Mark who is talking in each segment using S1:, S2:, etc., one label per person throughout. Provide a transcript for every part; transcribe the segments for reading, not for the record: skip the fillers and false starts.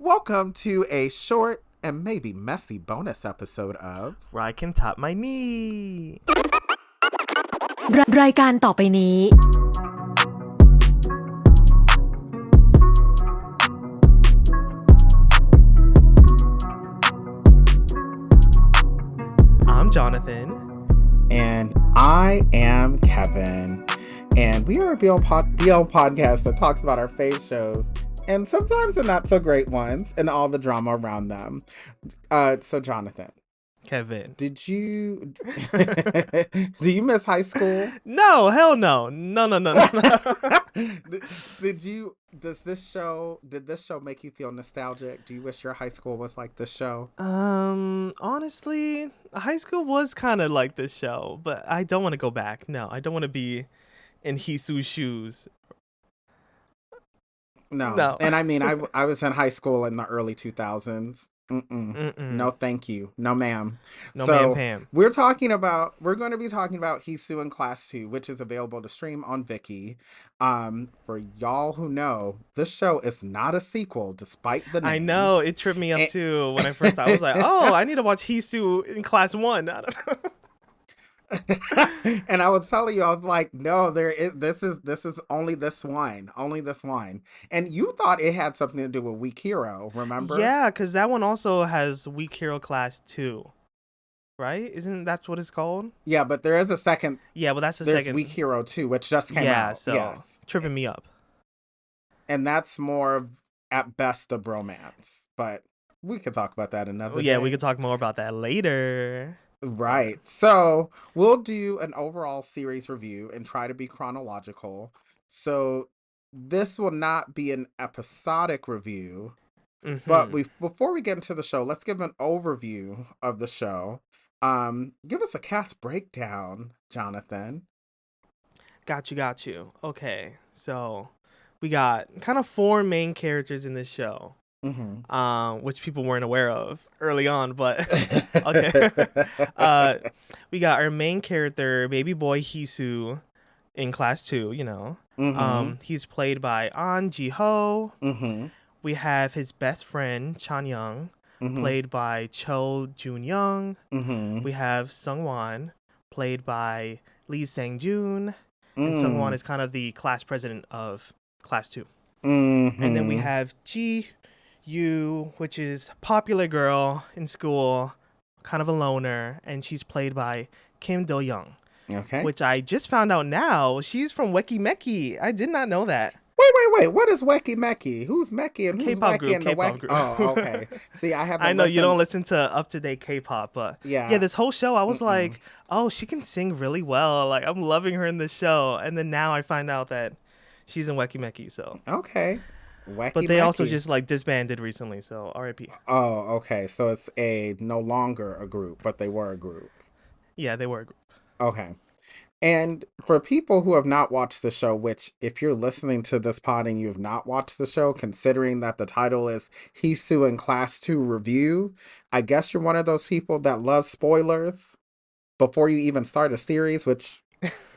S1: Welcome to a short and maybe messy bonus episode of
S2: RyCanTopMyKnee
S3: รายการต่อไปนี้
S2: I'm Jonathan.
S1: And I am Kevin. And we are a BL podcast that talks about our fave shows and sometimes the not so great ones and all the drama around them. So Jonathan.
S2: Kevin.
S1: Did you do you miss high school?
S2: No, hell no. No.
S1: Did this show make you feel nostalgic? Do you wish your high school was like this show?
S2: Honestly, high school was kind of like this show, but I don't want to go back. No, I don't want to be in Heesu's shoes.
S1: No. And I mean, I was in high school in the early 2000s. No, thank you. No, ma'am.
S2: No, ma'am, Pam.
S1: We're going to be talking about Heesu in Class 2, which is available to stream on Viki. For y'all who know, this show is not a sequel, despite the name.
S2: I know. It tripped me up too when I first I was like, oh, I need to watch Heesu in Class 1. I don't know.
S1: And I was telling you, I was like, no, this is only this one. And you thought it had something to do with Weak Hero, remember?
S2: Yeah, because that one also has Weak Hero Class 2. Right? Isn't that what it's called?
S1: Yeah, but there is a second.
S2: Yeah, well, that's the
S1: there's
S2: second.
S1: Weak Hero 2, which just came out.
S2: Yeah, so
S1: yes.
S2: Tripping me up.
S1: And that's more of, at best, a bromance. But we could talk about that another day.
S2: Yeah, we could talk more about that later.
S1: Right. So we'll do an overall series review and try to be chronological. So this will not be an episodic review. But before we get into the show, let's give an overview of the show. Give us a cast breakdown, Jonathan.
S2: Got you. Okay, so we got kind of four main characters in this show. Which people weren't aware of early on, but okay. We got our main character, baby boy Heesu, in Class 2, you know. He's played by An Ji-ho. We have his best friend, Chan-young, played by Cho Jun-young. We have Sung-wan, played by Lee Sang-joon. And Sung-wan is kind of the class president of Class 2. And then we have Ji-yu, which is popular girl in school, kind of a loner, and she's played by Kim Do-young.
S1: Okay.
S2: Which I just found out now. She's from Weki Meki. I did not know that.
S1: Wait. What is Weki Meki? Who's Meki and who's
S2: K-pop
S1: Weki
S2: group,
S1: and the
S2: K-pop
S1: Weki?
S2: group.
S1: Oh, okay. See, I
S2: know you don't listen to up-to-date K-pop, but yeah, this whole show, I was like, oh, she can sing really well. Like, I'm loving her in this show. And then now I find out that she's in Weki Meki, so.
S1: Okay.
S2: But they also just like disbanded recently, so R.I.P.
S1: Oh, okay. So it's no longer a group, but they were a group.
S2: Yeah, they were a group.
S1: Okay. And for people who have not watched the show, which if you're listening to this pod and you have not watched the show, considering that the title is Heesu in Class 2 Review, I guess you're one of those people that love spoilers before you even start a series, which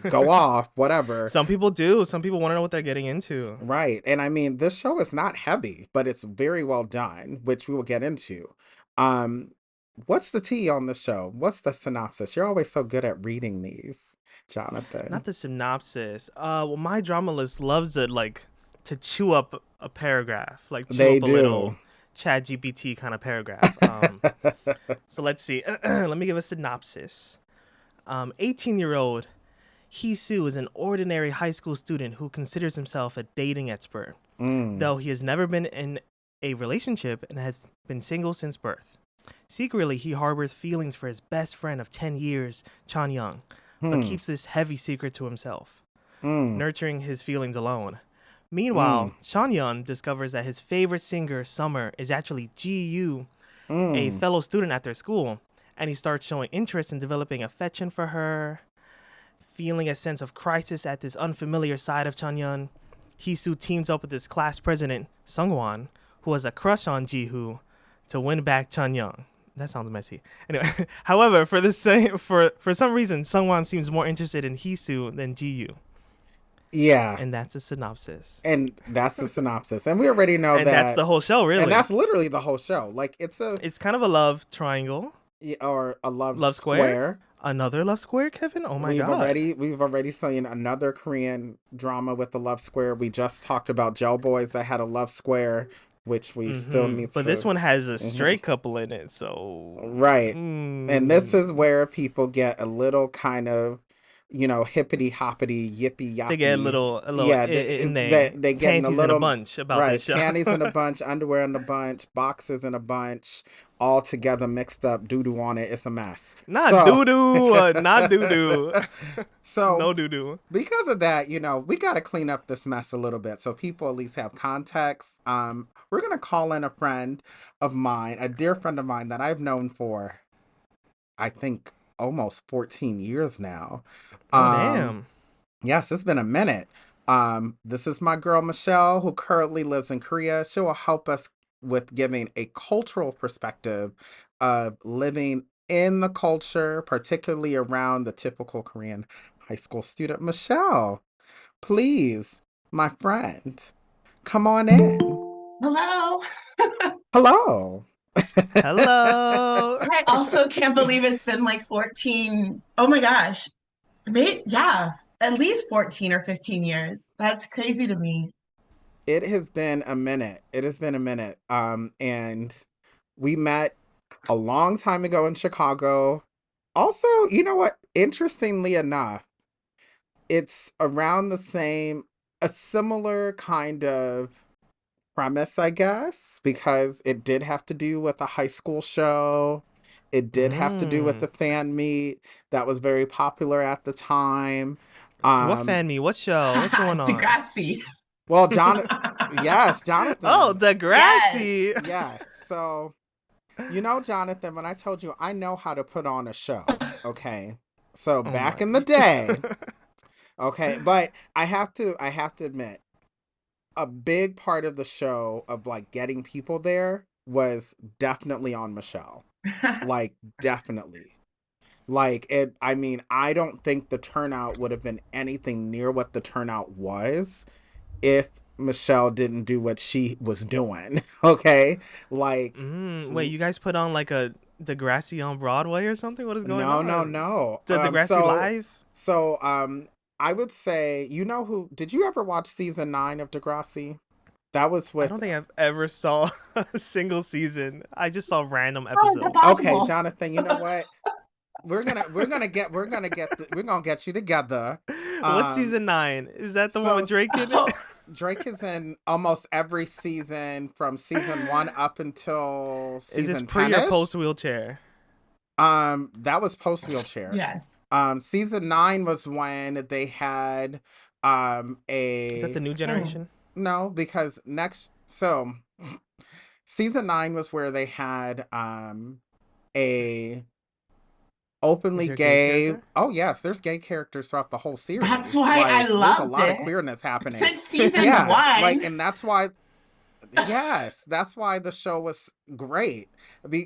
S1: go off, whatever.
S2: Some people do. Some people want to know what they're getting into.
S1: Right. And I mean, this show is not heavy, but it's very well done, which we will get into. What's the tea on the show? What's the synopsis? You're always so good at reading these, Jonathan.
S2: Not the synopsis. Well, my drama list loves to chew up a paragraph, like chew up a little ChatGPT kind of paragraph. So let's see. Let me give a synopsis. 18-year-old Heesu is an ordinary high school student who considers himself a dating expert, though he has never been in a relationship and has been single since birth. Secretly, he harbors feelings for his best friend of 10 years, Chan-young, but keeps this heavy secret to himself, nurturing his feelings alone. Meanwhile, Chan-young discovers that his favorite singer, Summer, is actually Ji-yu, a fellow student at their school, and he starts showing interest in developing affection for her. Feeling a sense of crisis at this unfamiliar side of Chan-young, Heesu teams up with his class president, Sung-wan, who has a crush on Ji-hoo, to win back Chan-young. That sounds messy. Anyway, however, for some reason, Sung-wan seems more interested in Heesu than Ji-yu.
S1: Yeah.
S2: And that's a synopsis.
S1: And that's the synopsis. And we already know
S2: And
S1: that.
S2: that's the whole show, really.
S1: And that's literally the whole show. Like, it's
S2: kind of a love triangle.
S1: Or a love
S2: square. Another love square, Kevin? Oh my god.
S1: We've already seen another Korean drama with the love square. We just talked about Gel Boys that had a love square, which we still need
S2: But this one has a straight couple in it, so...
S1: Right. And this is where people get a little kind of, hippity hoppity, yippy yappy.
S2: They get a little
S1: yeah,
S2: they
S1: get in a little
S2: in a bunch about
S1: right,
S2: this show.
S1: Panties in a bunch, underwear in a bunch, boxers in a bunch, all together mixed up, doo-doo on it. It's a mess.
S2: Not doo-doo, not doo-doo.
S1: So
S2: no doo-doo.
S1: Because of that, we got to clean up this mess a little bit so people at least have context. We're going to call in a friend of mine, a dear friend of mine that I've known for, I think, almost 14 years now.
S2: Damn.
S1: Yes, it's been a minute. This is my girl, Michelle, who currently lives in Korea. She will help us with giving a cultural perspective of living in the culture, particularly around the typical Korean high school student. Michelle, please, my friend, come on in.
S4: Hello.
S1: Hello.
S2: Hello.
S4: I also can't believe it's been like 14. Oh my gosh. At least 14 or 15 years. That's crazy to me.
S1: It has been a minute. And we met a long time ago in Chicago. Also, you know what? Interestingly enough, it's around a similar kind of premise, I guess, because it did have to do with a high school show. It did have to do with the fan meet that was very popular at the time.
S2: What fan meet? What show? What's going on?
S4: Degrassi.
S1: Well, Jonathan.
S2: Oh, Degrassi.
S1: Yes. So, Jonathan, when I told you I know how to put on a show, okay? So back in the day, okay, but I have to admit, a big part of the show of like getting people there was definitely on Michelle. Like, definitely. Like, I don't think the turnout would have been anything near what the turnout was if Michelle didn't do what she was doing. Okay? Like,
S2: wait, you guys put on like a Degrassi on Broadway or something? What is going on?
S1: No.
S2: The Degrassi Live?
S1: So, I would say, did you ever watch season 9 of Degrassi? That was with...
S2: I don't think I've ever saw a single season. I just saw random episodes.
S1: Okay, Jonathan, you know what? We're gonna get you together.
S2: What's season 9? Is that the one with Drake in it?
S1: Drake is in almost every season from season 1 up until season 10.
S2: Is this pre or post wheelchair?
S1: That was post wheelchair.
S4: Yes.
S1: Season 9 was when they had
S2: Is that the new generation?
S1: No, because season 9 was where they had a openly gay. Oh yes, there's gay characters throughout the whole series.
S4: That's why I loved it.
S1: There's a lot of queerness happening
S4: since season 1.
S1: and that's why. Yes, that's why the show was great.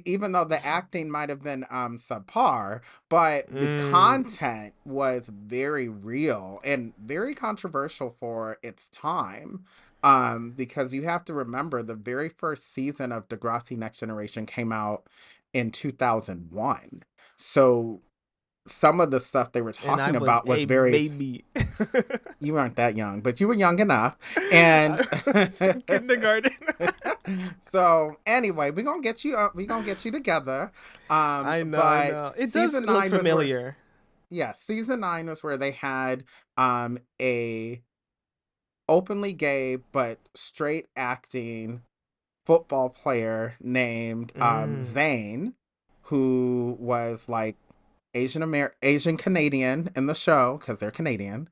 S1: Even though the acting might have been subpar, but the content was very real and very controversial for its time. Because you have to remember the very first season of Degrassi Next Generation came out in 2001. So some of the stuff they were talking about was very
S2: baby.
S1: You weren't that young, but you were young enough. And
S2: kindergarten.
S1: So anyway, we're gonna get you together.
S2: I know. It does look familiar.
S1: Season 9 was where they had a openly gay but straight acting football player named Zane, who was like Asian Canadian in the show, because they're Canadian,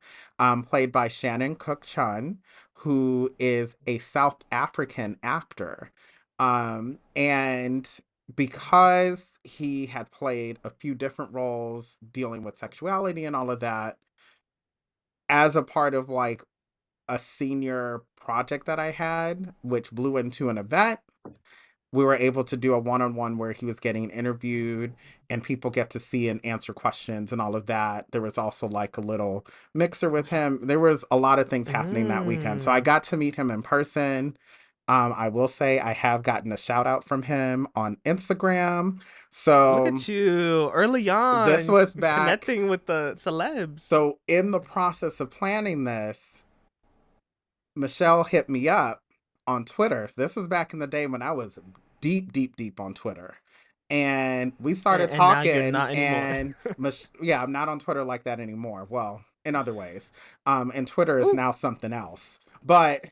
S1: played by Shannon Cook-chun, who is a South African actor. And because he had played a few different roles dealing with sexuality and all of that, as a part of like a senior project that I had, which blew into an event, we were able to do a one-on-one where he was getting interviewed and people get to see and answer questions and all of that. There was also like a little mixer with him. There was a lot of things happening that weekend. So I got to meet him in person. I will say I have gotten a shout out from him on Instagram. So
S2: look at you early on.
S1: This was back
S2: connecting with the celebs.
S1: So in the process of planning this, Michelle hit me up on Twitter. This was back in the day when I was deep on Twitter. And we started talking.
S2: Now you're not anymore.
S1: And yeah, I'm not on Twitter like that anymore. Well, in other ways. And Twitter is now something else. But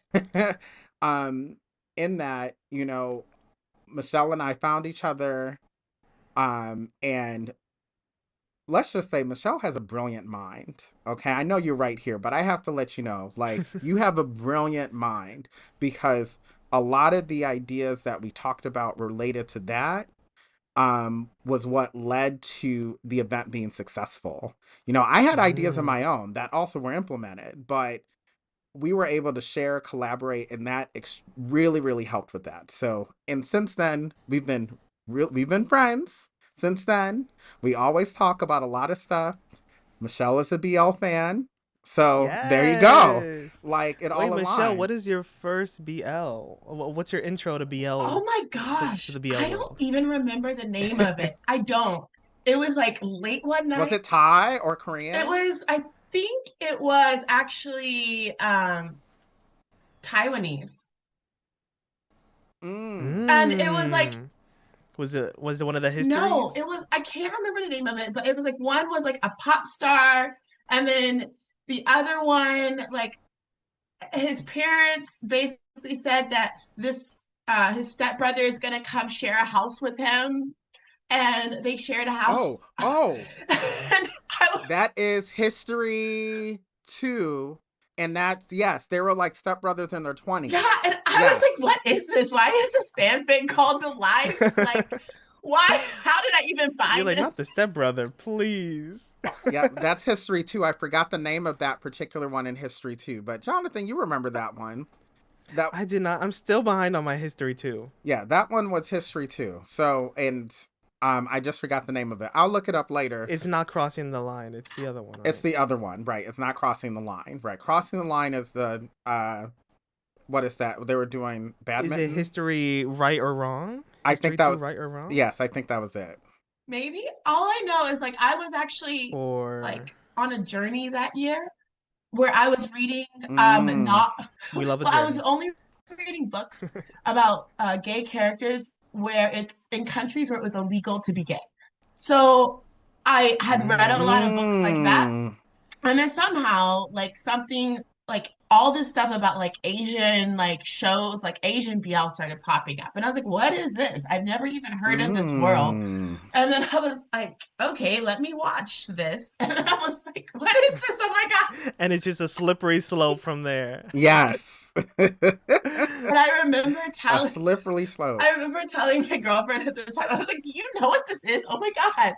S1: in that, you know, Michelle and I found each other. And let's just say Michelle has a brilliant mind. Okay, I know you're right here, but I have to let you know, like, you have a brilliant mind, because a lot of the ideas that we talked about related to that was what led to the event being successful. You know, I had ideas of my own that also were implemented, but we were able to share, collaborate, and that really helped with that. So, and since then, we've been friends. Since then, we always talk about a lot of stuff. Michelle is a BL fan. So there you go. Like, it all aligned.
S2: Michelle, what is your first BL? What's your intro to BL?
S4: Oh my gosh. To the BL I don't even remember the name of it. I don't. It was like late one night.
S1: Was it Thai or Korean?
S4: It was, I think it was actually Taiwanese. And it was like,
S2: was it one of the histories?
S4: No, it was, I can't remember the name of it, but it was like, one was like a pop star, and then the other one, like, his parents basically said that this his stepbrother is gonna come share a house with him, and they shared a house.
S1: That is History 2. And that's, yes, they were like stepbrothers in their 20s.
S4: Yeah, and I was like, what is this? Why is this fanfic called The Life? Like, why? How did I even find
S2: You're like,
S4: this?
S2: not the stepbrother, please.
S1: Yeah, that's History 2. I forgot the name of that particular one in History 2. But Jonathan, you remember that one.
S2: I did not. I'm still behind on my History 2.
S1: Yeah, that one was History 2. So, and I just forgot the name of it. I'll look it up later.
S2: It's not Crossing the Line. It's the other one. Right?
S1: It's the other one, right? It's not Crossing the Line, right? Crossing the Line is the what is that? They were doing badminton.
S2: Is it History Right or Wrong?
S1: I think that was
S2: Right or Wrong.
S1: Yes, I think that was it.
S4: Maybe. All I know is, like, I was actually like on a journey that year where I was reading
S2: We love a journey.
S4: I was only reading books about gay characters where it's in countries where it was illegal to be gay. So I had read a lot of books like that. And then somehow, like, something, like, all this stuff about, like, Asian, like, shows, like, Asian BL started popping up. And I was like, what is this? I've never even heard of this world. And then I was like, okay, let me watch this. And then I was like, what is this? Oh my God.
S2: And it's just a slippery slope from there.
S1: Yes.
S4: And I remember telling...
S1: A slippery slope.
S4: I remember telling my girlfriend at the time, I was like, do you know what this is? Oh my God.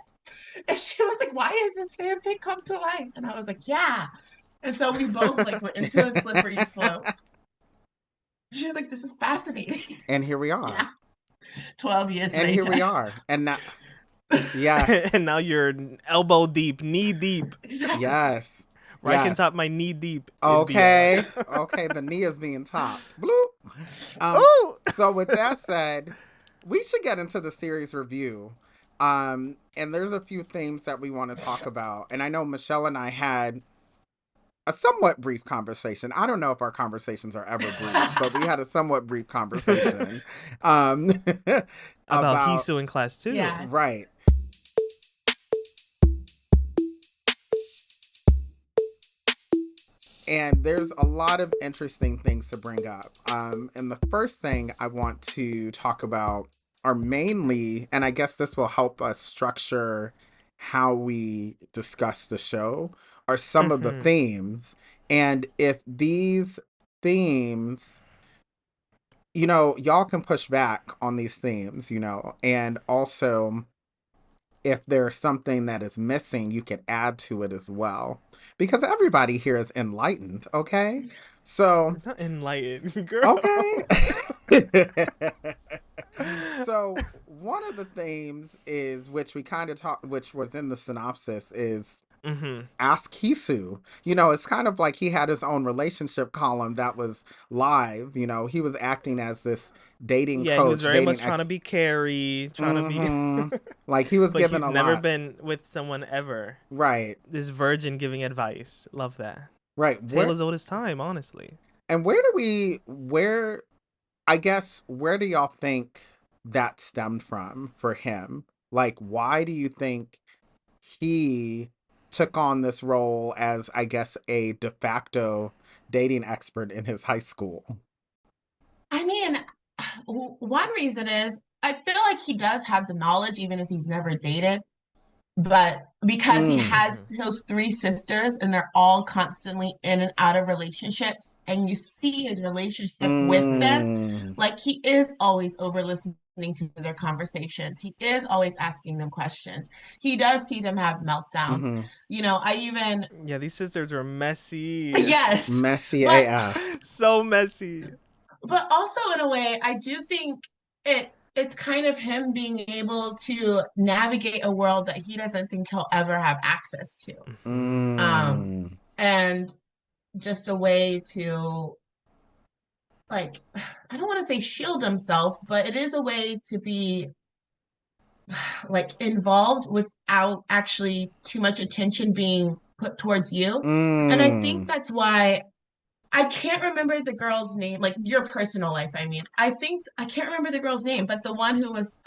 S4: And she was like, why is this fanfic come to life? And I was like, yeah. And so we both, like, went into a slippery slope. She was like, this is fascinating.
S1: And here we are.
S4: Yeah. 12 years
S1: and
S4: later.
S1: Here we are. And now, yes.
S2: And now you're elbow deep, knee deep.
S4: Exactly.
S1: Yes.
S2: RyCanTop my knee deep.
S1: Okay. Okay, the knee is being topped. Bloop. So with that said, we should get into the series review. And there's a few themes that we want to talk about. And I know Michelle and I had a somewhat brief conversation. I don't know if our conversations are ever brief, but we had a somewhat brief conversation
S2: about Heesu in class 2.
S4: Yes.
S1: Right. And there's a lot of interesting things to bring up. And the first thing I want to talk about are mainly, and I guess this will help us structure how we discuss the show, are some of the themes. And if these themes, you know, y'all can push back on these themes, you know, and also if there's something that is missing, you can add to it as well. Because everybody here is enlightened, okay? So...
S2: Not enlightened, girl.
S1: Okay. So one of the themes is, which we kind of talked, which was in the synopsis, is Ask Heesu. It's kind of like he had his own relationship column that was live. He was acting as this dating
S2: Yeah, he was
S1: coach,
S2: very much trying to be Carrie, trying to be
S1: like he was
S2: but
S1: given
S2: he's
S1: a
S2: never
S1: lot.
S2: been with someone ever.
S1: Right.
S2: This virgin giving advice. Love that.
S1: Right.
S2: Tale as old as time, honestly.
S1: And I guess, where do y'all think that stemmed from for him? Like, why do you think he took on this role as, I guess, a de facto dating expert in his high school?
S4: I mean, one reason is I feel like he does have the knowledge, even if he's never dated. But because he has those three sisters and they're all constantly in and out of relationships, and you see his relationship with them, like he is always over listening to their conversations. He is always asking them questions. He does see them have meltdowns.
S2: Yeah, these sisters are messy.
S4: Yes.
S1: Messy
S4: but,
S1: AF.
S2: So messy.
S4: But also in a way, I do think it's kind of him being able to navigate a world that he doesn't think he'll ever have access to. And just a way to, like, I don't want to say shield himself, but it is a way to be like involved without actually too much attention being put towards you. And I think that's why I can't remember the girl's name, like your personal life, I mean. I can't remember the girl's name, but the one who was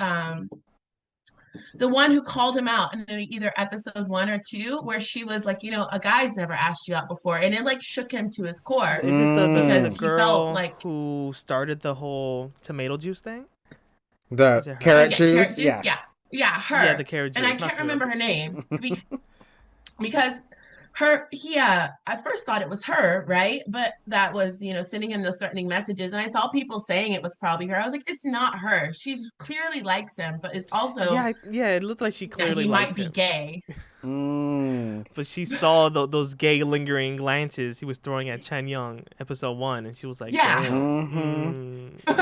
S4: the one who called him out in either episode 1 or 2, where she was like, a guy's never asked you out before, and it like shook him to his core.
S2: Is it the
S4: he felt
S2: girl
S4: like
S2: who started the whole tomato juice thing?
S1: The carrot juice?
S4: Yes. Yeah, her.
S2: Yeah, the carrot juice.
S4: And I can't remember her name because I first thought it was her, right? But that was, sending him those threatening messages. And I saw people saying it was probably her. I was like, it's not her. She's clearly likes him, but is also
S2: it looked like she clearly
S4: he
S2: liked
S4: might be
S2: him.
S4: gay.
S2: But she saw those gay lingering glances he was throwing at Chen Young, episode 1, and she was like,
S4: yeah.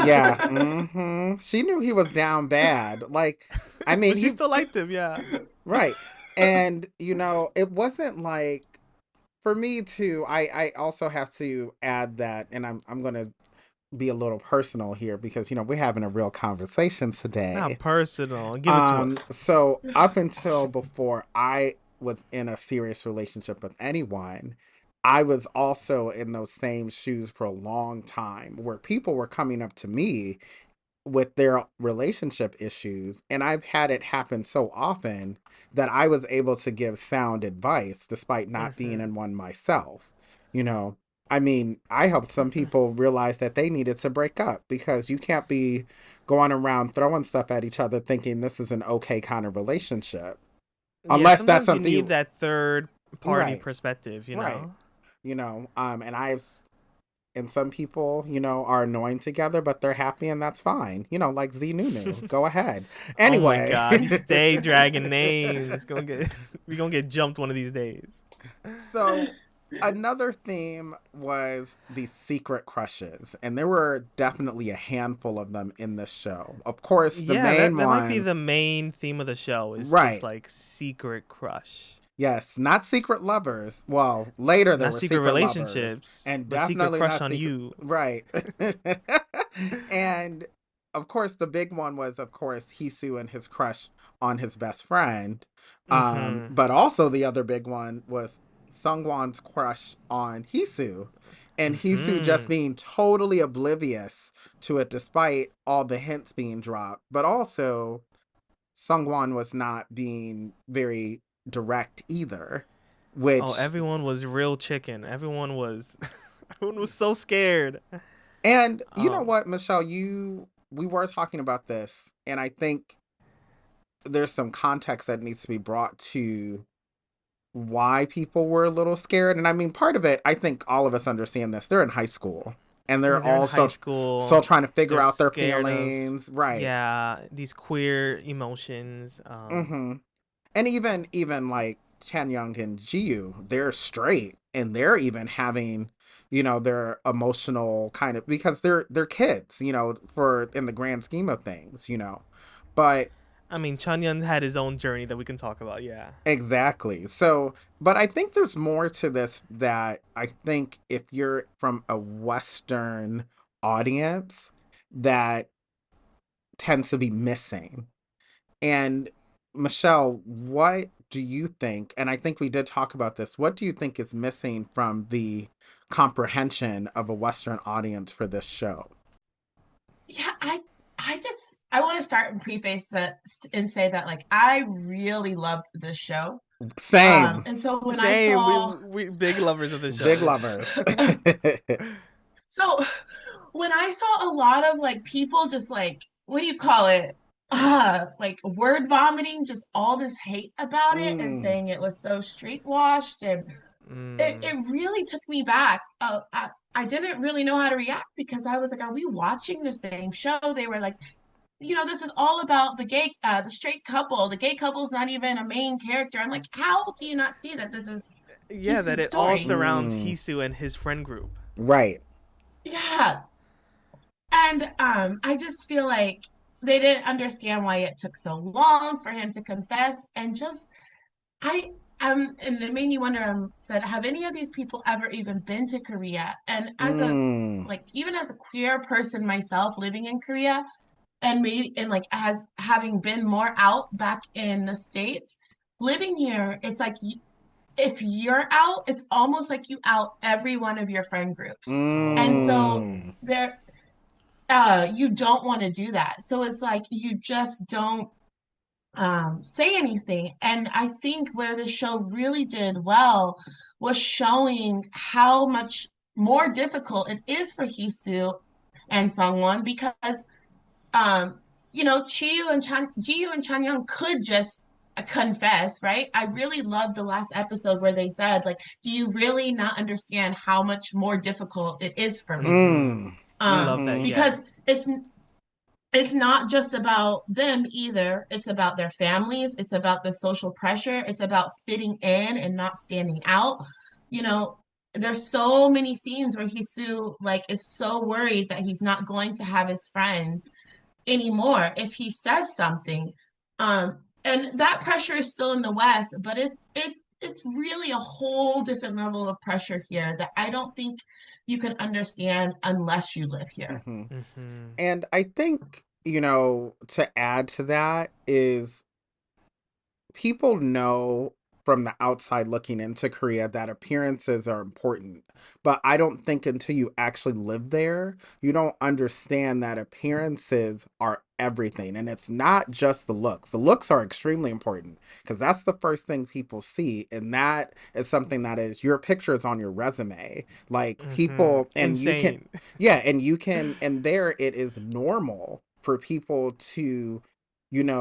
S1: Yeah. She knew he was down bad. Like, I mean,
S2: but she still liked him, yeah.
S1: Right. And, it wasn't like, for me too, I also have to add that, and I'm going to be a little personal here because, we're having a real conversation today.
S2: Not personal. Give it to us.
S1: So up until before I was in a serious relationship with anyone, I was also in those same shoes for a long time where people were coming up to me with their relationship issues, and I've had it happen so often that I was able to give sound advice despite not being in one myself. I mean, I helped some people realize that they needed to break up because you can't be going around throwing stuff at each other thinking this is an okay kind of relationship. Unless that's something
S2: you need that third party perspective,
S1: Right. And some people, are annoying together, but they're happy and that's fine. Like Z Nunu. Go ahead. Anyway.
S2: Oh my God, you stay dragging names. We're gonna get jumped one of these days.
S1: So another theme was the secret crushes. And there were definitely a handful of them in this show. Of course, the main
S2: that
S1: one.
S2: might be the main theme of the show is just like secret crush.
S1: Yes, not secret lovers. Well, later there were secret
S2: relationships,
S1: lovers, and
S2: but
S1: definitely
S2: secret crush
S1: not
S2: on you.
S1: Right. And of course, the big one was, of course, Heesu and his crush on his best friend. But also the other big one was Sungwon's crush on Heesu, and Heesu just being totally oblivious to it, despite all the hints being dropped. But also, Sungwon was not being very direct either, which
S2: everyone was real chicken. Everyone was so scared.
S1: And you know what, Michelle, we were talking about this, and I think there's some context that needs to be brought to why people were a little scared. And I mean, part of it, I think all of us understand this. They're in high school. And they're also still trying to figure out their feelings. Right.
S2: Yeah, these queer emotions.
S1: And even like Chan Young and Jiu, they're straight. and they're even having, their emotional kind of, because they're kids, for in the grand scheme of things, but
S2: I mean, Chanyeon had his own journey that we can talk about. Yeah.
S1: exactly. So, but I think there's more to this that I think if you're from a Western audience, that tends to be missing. And Michelle, what do you think? And I think we did talk about this. What do you think is missing from the comprehension of a Western audience for this show?
S4: Yeah, I want to start and preface that and say that like I really loved this show.
S1: Same.
S4: And so when I
S2: Same.
S4: saw
S2: We big lovers of the show.
S1: Big
S2: Yeah.
S1: lovers.
S4: so when I saw a lot of like people just like what do you call it? Like word vomiting, just all this hate about it and
S1: Mm.
S4: saying it was so street washed and it really took me back. I didn't really know how to react because I was like, are we watching the same show? They were like, this is all about the straight couple. The gay couple is not even a main character. I'm like, how do you not see that this is
S2: Yeah, that
S4: Heesu's
S2: it all
S4: story?
S2: surrounds Heesu and his friend group.
S1: Right.
S4: Yeah. And I just feel like they didn't understand why it took so long for him to confess. And just, I, and it made me wonder, said, have any of these people ever even been to Korea? And
S1: Mm.
S4: like, even as a queer person myself living in Korea, and maybe and like as having been more out back in the States, living here, it's like if you're out, it's almost like you out every one of your friend groups. And so
S2: Oh.
S1: Mm.
S4: there you don't want to do that. So it's like you just don't say anything. And I think where the show really did well was showing how much more difficult it is for Hisu and Sungwon because um, Jiyu and Chanyeong could just confess, right? I really loved the last episode where they said, like, do you really not understand how much more difficult it is for me?
S1: Mm.
S2: We love that.
S1: Mm-hmm.
S2: Yeah.
S4: Because it's not just about them either. It's about their families. It's about the social pressure. It's about fitting in and not standing out. You know, there's so many scenes where Hisu like is so worried that he's not going to have his friends anymore if he says something. And that pressure is still in the West, but it's really a whole different level of pressure here that I don't think you can understand unless you live here.
S1: Mm-hmm.
S2: Mm-hmm.
S1: And I think, to add to that is people know from the outside looking into Korea that appearances are important. But I don't think until you actually live there, you don't understand that appearances are everything. And it's not just the looks. The looks are extremely important because that's the first thing people see. And that is something that is your pictures on your resume. Like
S2: Mm-hmm.
S1: people, and you can,
S2: Insane.
S1: yeah, and you can, and there it is normal for people to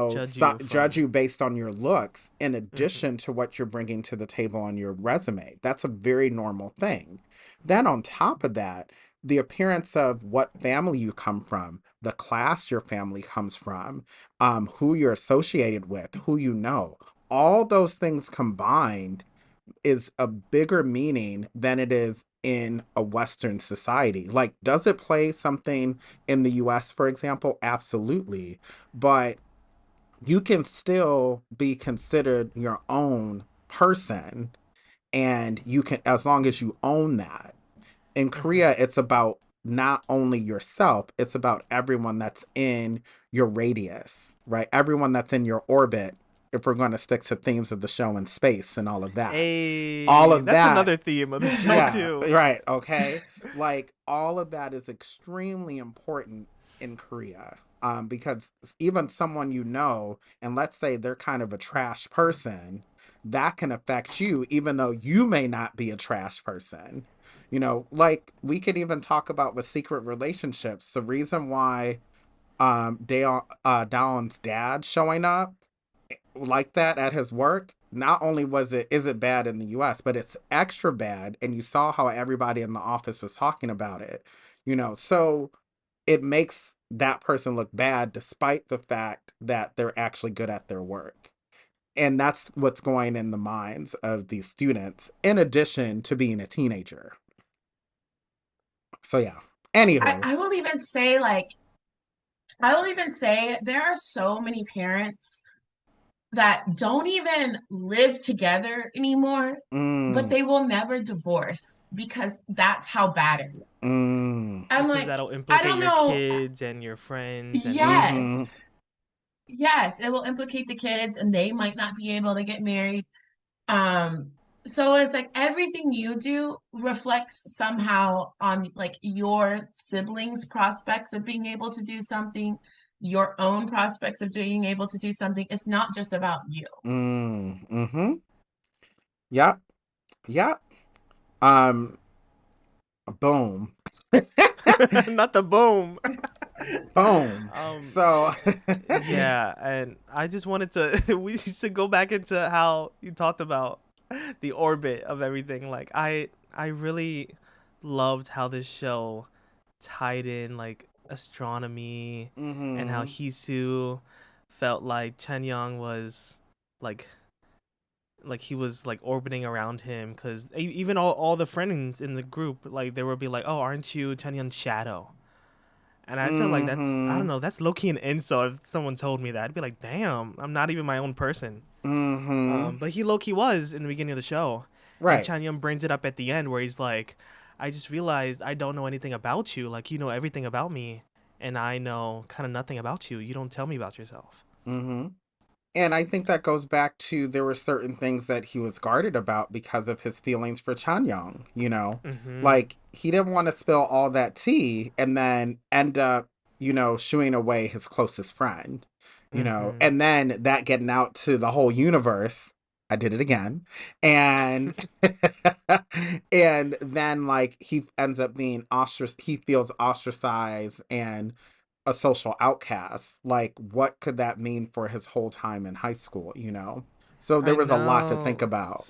S2: Judge you
S1: judge
S2: from.
S1: you based on your looks in
S2: Mm-hmm.
S1: addition to what you're bringing to the table on your resume. That's a very normal thing. Then on top of that, the appearance of what family you come from, the class your family comes from, who you're associated with, who you know, all those things combined is a bigger meaning than it is in a Western society. Like, does it play something in the US, for example? Absolutely. But you can still be considered your own person, and you can, as long as you own that. In
S2: Mm-hmm.
S1: Korea, it's about not only yourself, it's about everyone that's in your radius, right? Everyone that's in your orbit, if we're going to stick to themes of the show in space and all of that. All
S2: Hey,
S1: of
S2: that's
S1: that,
S2: another theme of the show
S1: yeah,
S2: too.
S1: right, okay? Like, all of that is extremely important in Korea. Because even someone and let's say they're kind of a trash person, that can affect you, even though you may not be a trash person. Like we could even talk about with secret relationships. The reason why Dallon's dad showing up like that at his work, not only is it bad in the US, but it's extra bad, and you saw how everybody in the office was talking about it. So it makes that person look bad despite the fact that they're actually good at their work. And that's what's going in the minds of these students, in addition to being a teenager. So yeah. Anywho.
S4: I will even say there are so many parents that don't even live together anymore, but they will never divorce because that's how bad it is. I'm
S2: Because
S4: like,
S2: that'll
S4: I
S2: implicate
S4: don't
S2: your
S4: know.
S2: kids and your friends and
S1: Mm-hmm.
S4: Yes. Yes, it will implicate the kids and they might not be able to get married. Um, so it's like everything you do reflects somehow on like your siblings' prospects of being able to do something, your own prospects of being able to do something. It's not just about you.
S1: Mm-hmm. Yep. Yep. Um, boom.
S2: not the boom.
S1: Boom.
S2: um,
S1: So
S2: yeah, and I just wanted to. We should go back into how you talked about the orbit of everything. Like I really loved how this show tied in like astronomy and how
S1: mm-hmm.
S2: Heesu felt like Chen Yang was like he was like orbiting around him because even all the friends in the group like they would be like, oh, aren't you Chen Yang's shadow? And I feel like that's, I don't
S1: Mm-hmm.
S2: know, that's low key an insult. If someone told me that, I'd be like, damn, I'm not even my own person.
S1: Mm-hmm.
S2: But he low key was in the beginning of the show, and
S1: Right.
S2: Chan Yun brings it up at the end where he's like, I just realized I don't know anything about you. Like you know everything about me, and I know kind of nothing about you. You don't tell me about yourself.
S1: Mm-hmm. And I think that goes back to there were certain things that he was guarded about because of his feelings for Chanyong, you know?
S2: Mm-hmm.
S1: Like, he didn't want to spill all that tea and then end up, shooing away his closest friend,
S2: Mm-hmm.
S1: and then that getting out to the whole universe. I did it again. And and then like he ends up being he feels ostracized and a social outcast. Like, what could that mean for his whole time in high school? So there
S2: I
S1: was a lot to think
S2: know.
S1: about.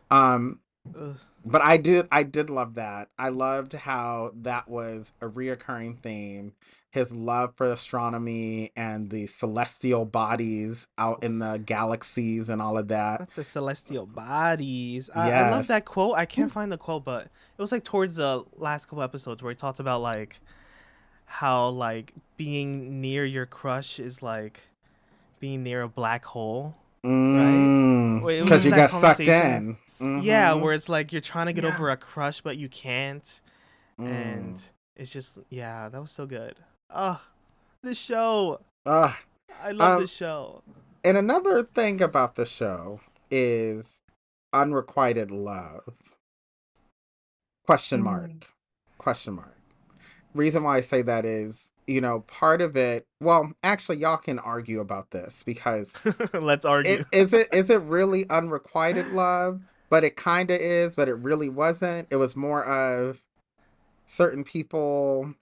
S1: Um,
S2: Ugh.
S1: but I did love that. I loved how that was a reoccurring theme. His love for astronomy and the celestial bodies out in the galaxies and all of that.
S2: Not the celestial bodies. I love
S1: Yes.
S2: that quote. I can't find the quote, but it was like towards the last couple episodes where he talks about like how like being near your crush is like being near a black hole, right? It was
S1: Because
S2: just
S1: you
S2: that
S1: got sucked
S2: conversation.
S1: in.
S2: Yeah,
S1: Mm-hmm.
S2: where it's like you're trying to get
S4: Yeah.
S2: over a crush but you can't, and
S1: Mm.
S2: it's just yeah, that was so good. Oh, this show.
S1: Ugh.
S2: I love
S1: Um,
S2: this show.
S1: and another thing about the show is unrequited love. Question
S4: Mm.
S1: mark. Question mark. Reason why I say that is, part of it, well, actually y'all can argue about this because
S2: Let's argue.
S1: it really unrequited love, but it kind of is, but it really wasn't. It was more of certain people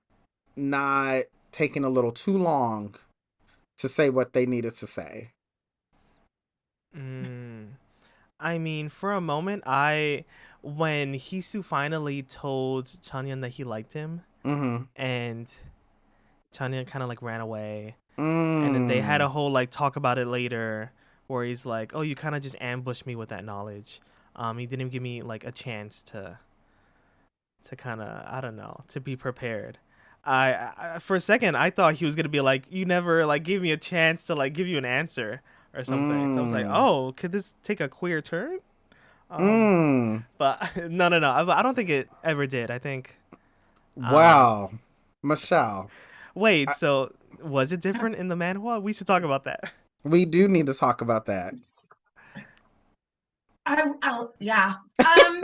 S1: not taking a little too long to say what they needed to say.
S2: Mm. I mean, for a moment, when Hisu finally told Chanyeon that he liked him,
S1: Mm-hmm.
S2: and Chanyeon kind of like ran away, and then they had
S1: Mm.
S2: a whole like talk about it later, where he's like, "Oh, you kind of just ambushed me with that knowledge. He didn't give me like a chance to kind of I don't know to be prepared." I for a second I thought he was gonna be like, "You never like gave me a chance to like give you an answer or something." So I was like,
S1: Mm.
S2: "Oh, could this take a queer turn?" Um,
S1: Mm.
S2: but no. I don't think it ever did. I think. Um,
S1: Wow. Michelle,
S2: wait.
S1: I,
S2: So was it different in the manhwa? We should talk about that.
S1: we do need to talk about that.
S4: Yeah. Um,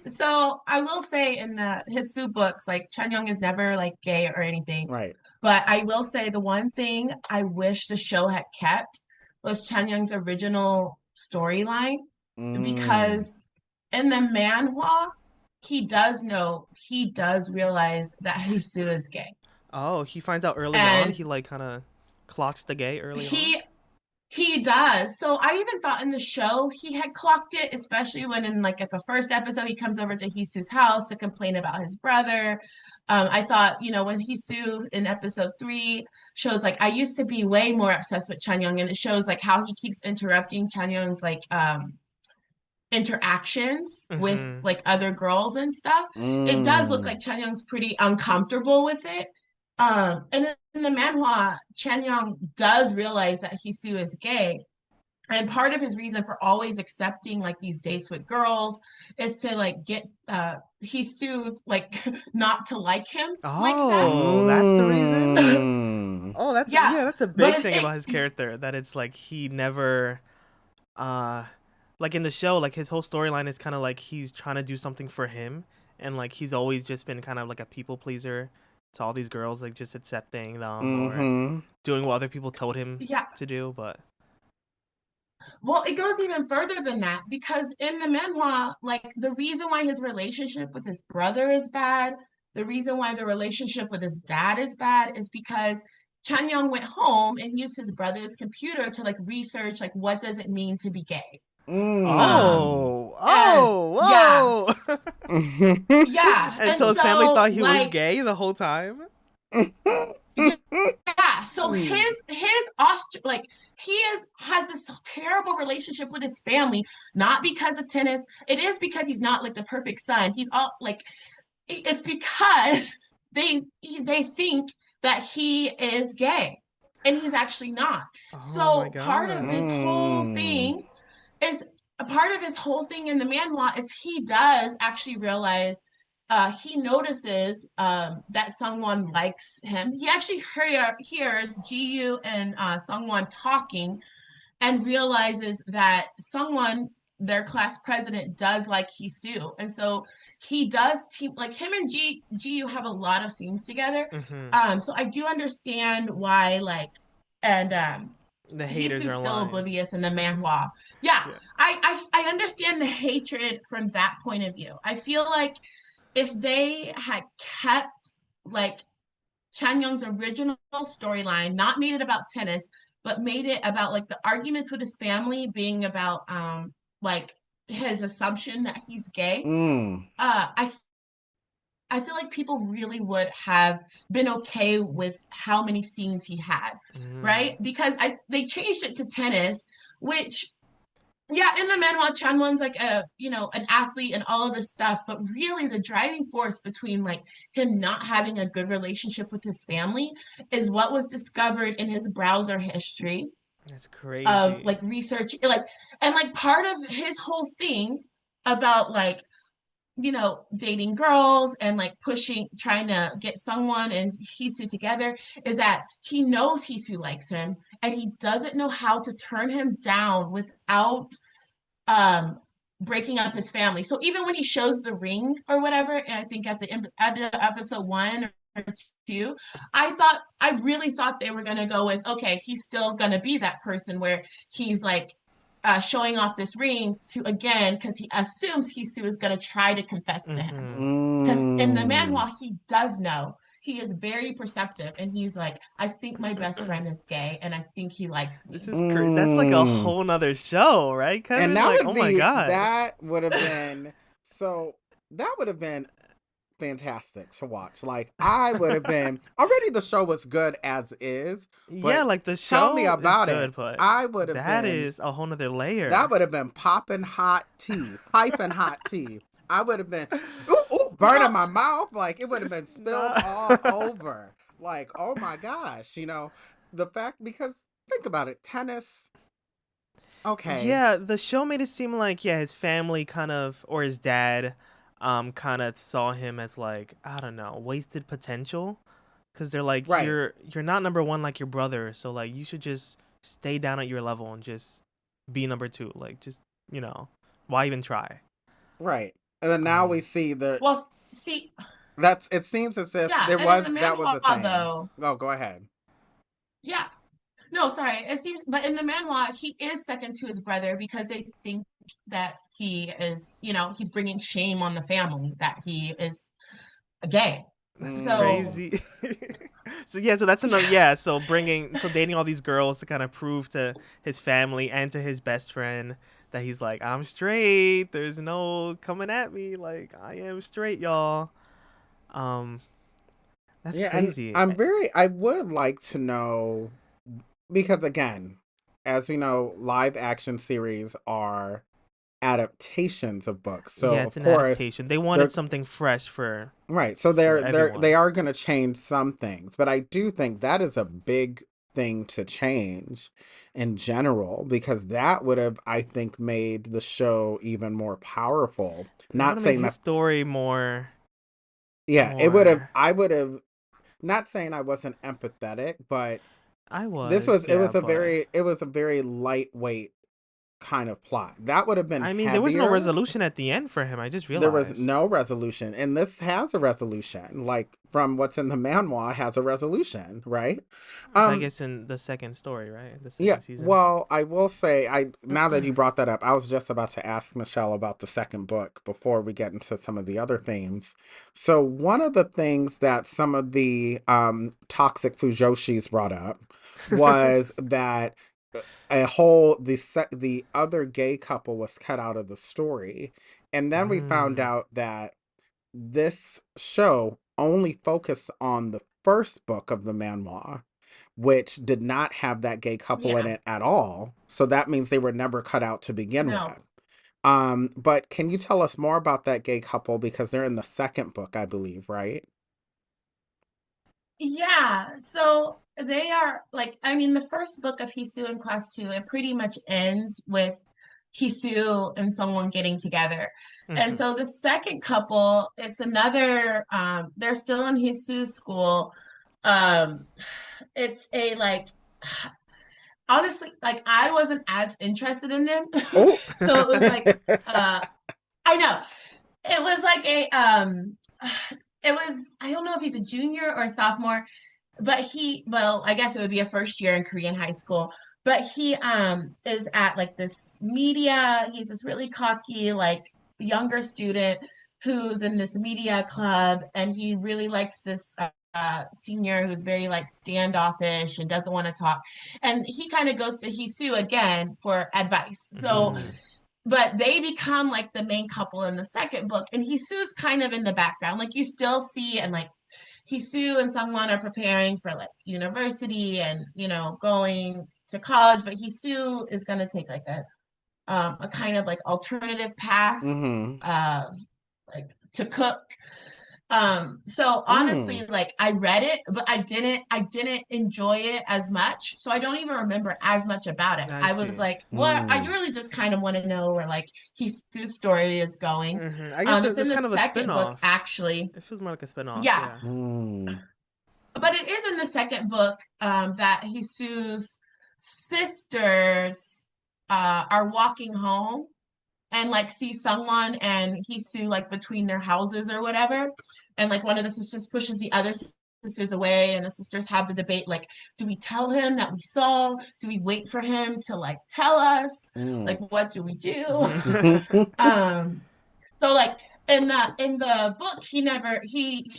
S4: so I will say in the his Sue books, like Chun Young is never like gay or anything.
S1: Right.
S4: But I will say the one thing I wish the show had kept was Chan Young's original storyline
S1: Mm.
S4: because in the manhwa, he does realize that Hisu is gay.
S2: Oh, he finds out early on.
S4: And
S2: He like kind of clocks the gay early on.
S4: he He does. So I even thought in the show he had clocked it, especially when in like at the first episode he comes over to Hisu's house to complain about his brother. I thought, when Hisu in episode 3 shows like I used to be way more obsessed with Chanyeong, and it shows like how he keeps interrupting Chanyeong's like interactions with like other girls and stuff. It does look like Chanyeong's pretty uncomfortable with it. And in the manhwa, Chanyeong does realize that Hisu is gay. And part of his reason for always accepting like these dates with girls is to like get Hisu like not to like him like that.
S2: Oh, that's the reason. Oh, that's
S4: Yeah.
S2: that's a big thing about his character, that it's like he never like in the show, like his whole storyline is kind of like he's trying to do something for him, and like he's always just been kind of like a people pleaser to all these girls, like just accepting them or doing what other people told him to do. But
S4: well, it goes even further than that, because in the manhwa, like the reason why his relationship with his brother is bad, the reason why the relationship with his dad is bad, is because Chanyeong went home and used his brother's computer to like research like what does it mean to be gay.
S2: Whoa.
S4: Yeah.
S2: And so his family thought he was gay the whole time?
S4: Yeah, so his like he has this terrible relationship with his family, not because of tennis. It is because he's not like the perfect son. He's all like, it's because they think that he is gay, and he's actually not. So part of this whole thing is a part of his whole thing in the manhwa is he does actually realize he notices that Sungwon likes him. He actually hears Jiyu and Sungwon talking and realizes that Sungwon, their class president, does like Hisu. And so he does like him and Jiyu have a lot of scenes together. So I do understand why and
S2: the haters
S4: Hisu's
S2: are
S4: still
S2: lying.
S4: oblivious in the manhwa. Yeah. I understand the hatred from that point of view. I feel like if they had kept like Chanyeong's original storyline, not made it about tennis, but made it about like the arguments with his family being about like his assumption that he's gay, I feel like people really would have been okay with how many scenes he had, right? Because they changed it to tennis, which in the manhwa, Chanwon's like an athlete and all of this stuff, but really the driving force between like him not having a good relationship with his family is what was discovered in his browser history.
S2: That's crazy.
S4: Of like research, and like part of his whole thing about like dating girls and like trying to get someone and Hisu together is that he knows Hisu likes him, and he doesn't know how to turn him down without breaking up his family. So even when he shows the ring or whatever, and I think at the end of episode 1 or 2, I really thought they were gonna go with, okay, he's still gonna be that person where he's like showing off this ring because he assumes Hisu is going to try to confess to him. Because in the manhwa, he does know. He is very perceptive, and he's like, I think my best friend is gay, and I think he likes me.
S2: This is crazy. That's like a whole nother show, right, Kevin?
S1: And that
S2: like,
S1: would
S2: my God.
S1: That would have been fantastic to watch. Like, I would have been already. The show was good as is.
S2: Like the show.
S1: Tell me about
S2: is good,
S1: it.
S2: But
S1: I would have.
S2: That is a whole nother layer.
S1: That would have been popping hot tea, piping hot tea. I would have been burning my mouth. Like, it would have been spilled all over. Like, oh my gosh, the fact, because think about it, tennis. Okay.
S2: Yeah, the show made it seem like his family kind of, or his dad kind of saw him as like, I don't know, wasted potential, because they're like,
S1: right.
S2: you're not number one like your brother, so like you should just stay down at your level and just be number 2. Like, just why even try?
S1: Right. And then now we see the it seems as if that was a thing.
S4: Though.
S1: Oh, go ahead.
S4: Yeah. No, sorry. It seems, but in the manhwa, he is second to his brother because they think that he is, he's bringing shame on the family that he is gay.
S2: That's crazy. So that's another so dating all these girls to kind of prove to his family and to his best friend that he's like, I'm straight. There's no coming at me. Like, I am straight, y'all. Um, that's
S1: And
S2: crazy.
S1: I would like to know, because again, as we know, live action series are adaptations of books. So
S2: Yeah, it's
S1: of
S2: an
S1: course
S2: adaptation. They wanted something fresh for
S1: right. So
S2: everyone.
S1: they are going to change some things, but I do think that is a big thing to change in general, because that would have, I think, made the show even more powerful.
S2: They want
S1: Not
S2: to make
S1: saying
S2: his
S1: that
S2: story more.
S1: yeah, it would have, I would have, not saying I wasn't empathetic, but
S2: I was,
S1: it
S2: yeah,
S1: was a
S2: but
S1: very lightweight kind of plot. That would have been
S2: I mean, there was no
S1: heavier.
S2: resolution at the end for him. I just
S1: There was
S2: realized.
S1: no resolution, and this has a resolution. Like from what's in the manhwa, has a resolution, right?
S2: But I
S1: Um,
S2: guess in the second story, right? The
S1: yeah.
S2: second season.
S1: Well, I will say, I now that you brought that up, I was just about to ask Michelle about the second book before we get into some of the other themes. So one of the things that some of the toxic fujoshis brought up was that the other gay couple was cut out of the story, and then we found
S2: Mm.
S1: out that this show only focused on the first book of the manhwa, which did not have that gay couple in
S4: Yeah.
S1: it at all. So that means they were never cut out to begin
S4: No.
S1: with. But can you tell us more about that gay couple, because they're in the second book, I believe, right?
S4: Yeah, so they are like, I mean, the first book of Hisu in Class 2, it pretty much ends with Hisu and someone getting together. And
S2: Mm-hmm.
S4: so the second couple, it's another, they're still in Hisu's school. Um, it's a like, honestly, like I wasn't as interested in them.
S1: Oh.
S4: So it was like, I know. It was like it was, I don't know if he's a junior or a sophomore, but well, I guess it would be a first year in Korean high school. But he is at like this media, he's this really cocky, like younger student who's in this media club, and he really likes this senior who's very like standoffish and doesn't want to talk. And he kind of goes to Hisu again for advice. So
S2: Mm-hmm.
S4: but they become like the main couple in the second book, and Hisu's kind of in the background. Like you still see, and like Hisu and Sungwon are preparing for like university and going to college, but Hisu is going to take like a kind of like alternative path,
S1: Mm-hmm.
S4: like to cook. So honestly,
S1: Mm.
S4: like I read it, but I didn't enjoy it as much. So I don't even remember as much about it.
S2: I
S4: I was
S2: see.
S4: like, well, I
S1: Mm.
S4: really just kind of want to know where like his story is going.
S2: Mm-hmm. I guess
S4: It's in
S2: that's
S4: the
S2: kind of a
S4: second book,
S2: spin-off.
S4: actually.
S2: It feels more like a spin-off,
S4: Yeah,
S2: yeah.
S1: Mm.
S4: but it is in the second book that Hisu's sisters are walking home and like see someone and Hisu like between their houses or whatever. And like one of the sisters pushes the other sisters away, and the sisters have the debate like, do we tell him that we saw? Do we wait for him to like tell us? Like,
S1: Mm.
S4: what do we do?
S1: Mm.
S4: um, so like in the book, he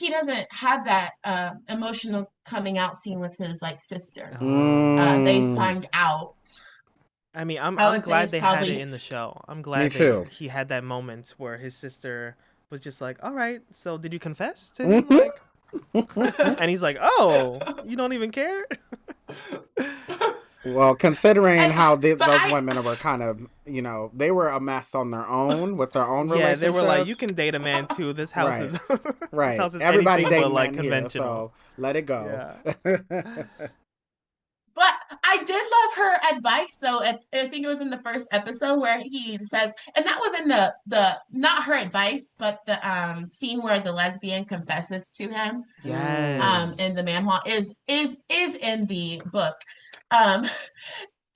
S4: doesn't have that emotional coming out scene with his like sister.
S2: Oh.
S4: They find out.
S2: I mean, I'm
S4: I
S2: I'm
S4: would say
S2: glad
S4: it's
S2: they had it
S4: probably
S2: in the show. I'm
S1: Me
S2: glad
S1: too.
S2: he had that moment where his sister was just like, "All right, so did you confess to him?"
S1: Mhm.
S2: Like, and he's like, "Oh, you don't even care."
S1: Well, considering
S4: and
S1: how
S4: but
S1: those
S4: I
S1: women were kind of, they were a mess on their own with their own
S2: Yeah, they were like, "You
S1: relationships.
S2: can date a man too. This house
S1: Right,
S2: is this
S1: right.
S2: house is
S1: Everybody
S2: anything but
S1: dating
S2: like
S1: men here,
S2: conventional."
S1: so let it go.
S2: Yeah.
S4: But I did love her advice. So I think it was in the first episode where he says, and that was in the not her advice, but the scene where the lesbian confesses to him
S1: Mm.
S2: Yes.
S4: in the manhwa is in the book. Um,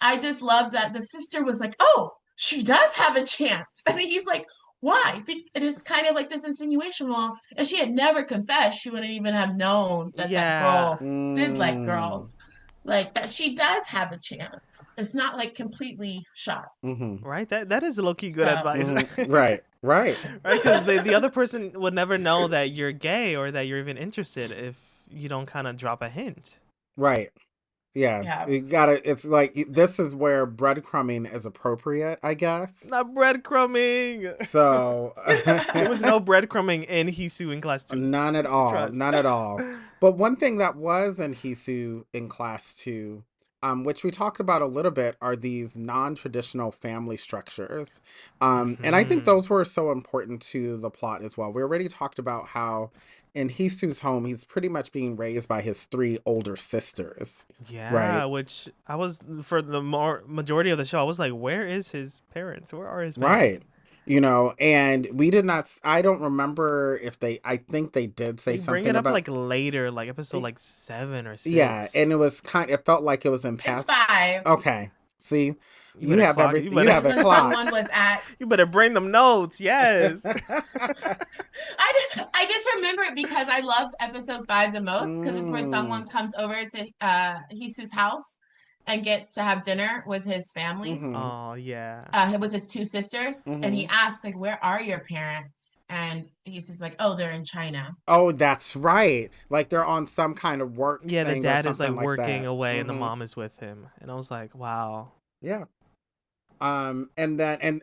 S4: I just love that the sister was like, "Oh, she does have a chance," and he's like, "Why?" It is kind of like this insinuation. Well, if she had never confessed, she wouldn't even have known that that
S2: Yeah.
S4: girl did like
S1: Mm.
S4: girls. Like that, she does have a chance. It's not like completely shot.
S1: Mm-hmm.
S2: Right. That is low key good
S4: So
S2: advice.
S1: Mm-hmm. Right, right.
S2: Right, because the other person would never know that you're gay or that you're even interested if you don't kind of drop a hint.
S1: Right. Yeah.
S4: Yeah.
S1: You gotta, it's like, this is where breadcrumbing is appropriate, I guess.
S2: Not breadcrumbing.
S1: So.
S2: There was no breadcrumbing in Heesu in class 2.
S1: None at all.
S2: Trust.
S1: None at all. But one thing that was in Heesu in class 2, which we talked about a little bit, are these non-traditional family structures. And I think those were so important to the plot as well. We already talked about how in Heesu's home, he's pretty much being raised by his 3 older sisters.
S2: Yeah,
S1: right?
S2: Which I was, for the majority of the show, I was like, where is his parents? Where are his parents?
S1: Right. And we did not, I don't remember if I think they did say
S2: They
S1: something
S2: bring it up
S1: about,
S2: like later, like episode like 7 or 6.
S1: Yeah, and it felt like it was in past.
S4: It's 5.
S1: Okay. See,
S2: you
S1: have everything. You have it clocked.
S4: Someone was at.
S2: You better bring them notes. Yes.
S4: I just remember it because I loved episode 5 the most, because it's where someone comes over to Heesu's house and gets to have dinner with his family.
S2: Oh yeah.
S4: With his 2 sisters, and he asked like, "Where are your parents?" And he's just like, "Oh, they're in China."
S1: Oh, that's right. Like they're on some kind of work.
S2: Yeah, the
S1: thing
S2: dad
S1: or
S2: is like working
S1: that.
S2: away, and the mom is with him, and I was like, wow.
S1: Yeah. And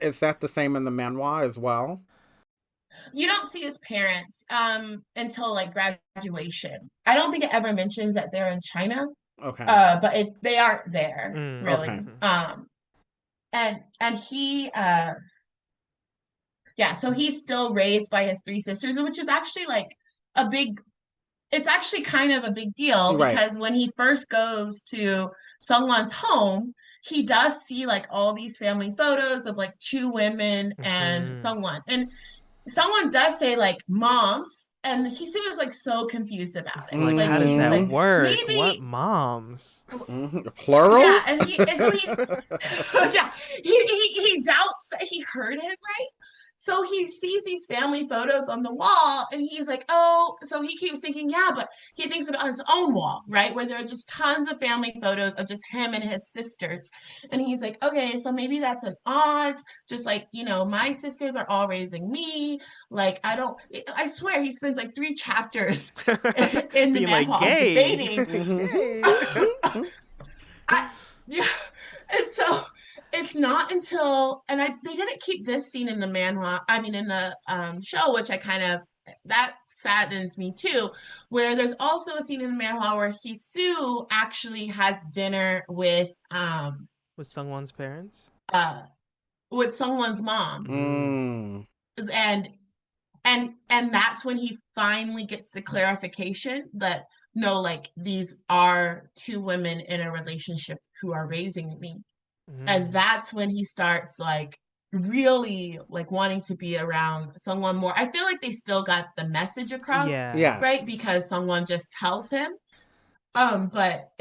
S1: is that the same in the manhwa as well?
S4: You don't see his parents until like graduation. I don't think it ever mentions that they're in China.
S1: Okay.
S4: But they aren't there really.
S1: Okay.
S4: And he so he's still raised by his 3 sisters, which is actually like it's actually kind of a big deal, because when he first goes to Sungwon's home, he does see like all these family photos of like 2 women and Sungwon. And Sungwon does say like moms, and Heesu is like so confused about it.
S2: Like, how does that
S4: like,
S2: work?
S4: Maybe...
S2: What moms?
S1: Plural?
S4: Yeah, and he doubts that he heard it right. So he sees these family photos on the wall, and he's like, oh, so he keeps thinking, yeah, but he thinks about his own wall, right? Where there are just tons of family photos of just him and his sisters. And he's like, okay, so maybe that's an aunt, just like, my sisters are all raising me. Like, I swear he spends like 3 chapters in the manhwa debating. And so it's not until, and they didn't keep this scene in the manhwa, in the show, which that saddens me too, where there's also a scene in the manhwa where Heesu actually has dinner with
S2: Sungwon's parents?
S4: With Sungwon's mom. And that's when he finally gets the clarification that no, like, these are 2 women in a relationship who are raising me. And that's when he starts like really like wanting to be around Sungwon more. I feel like they still got the message across, right? Because Sungwon just tells him. But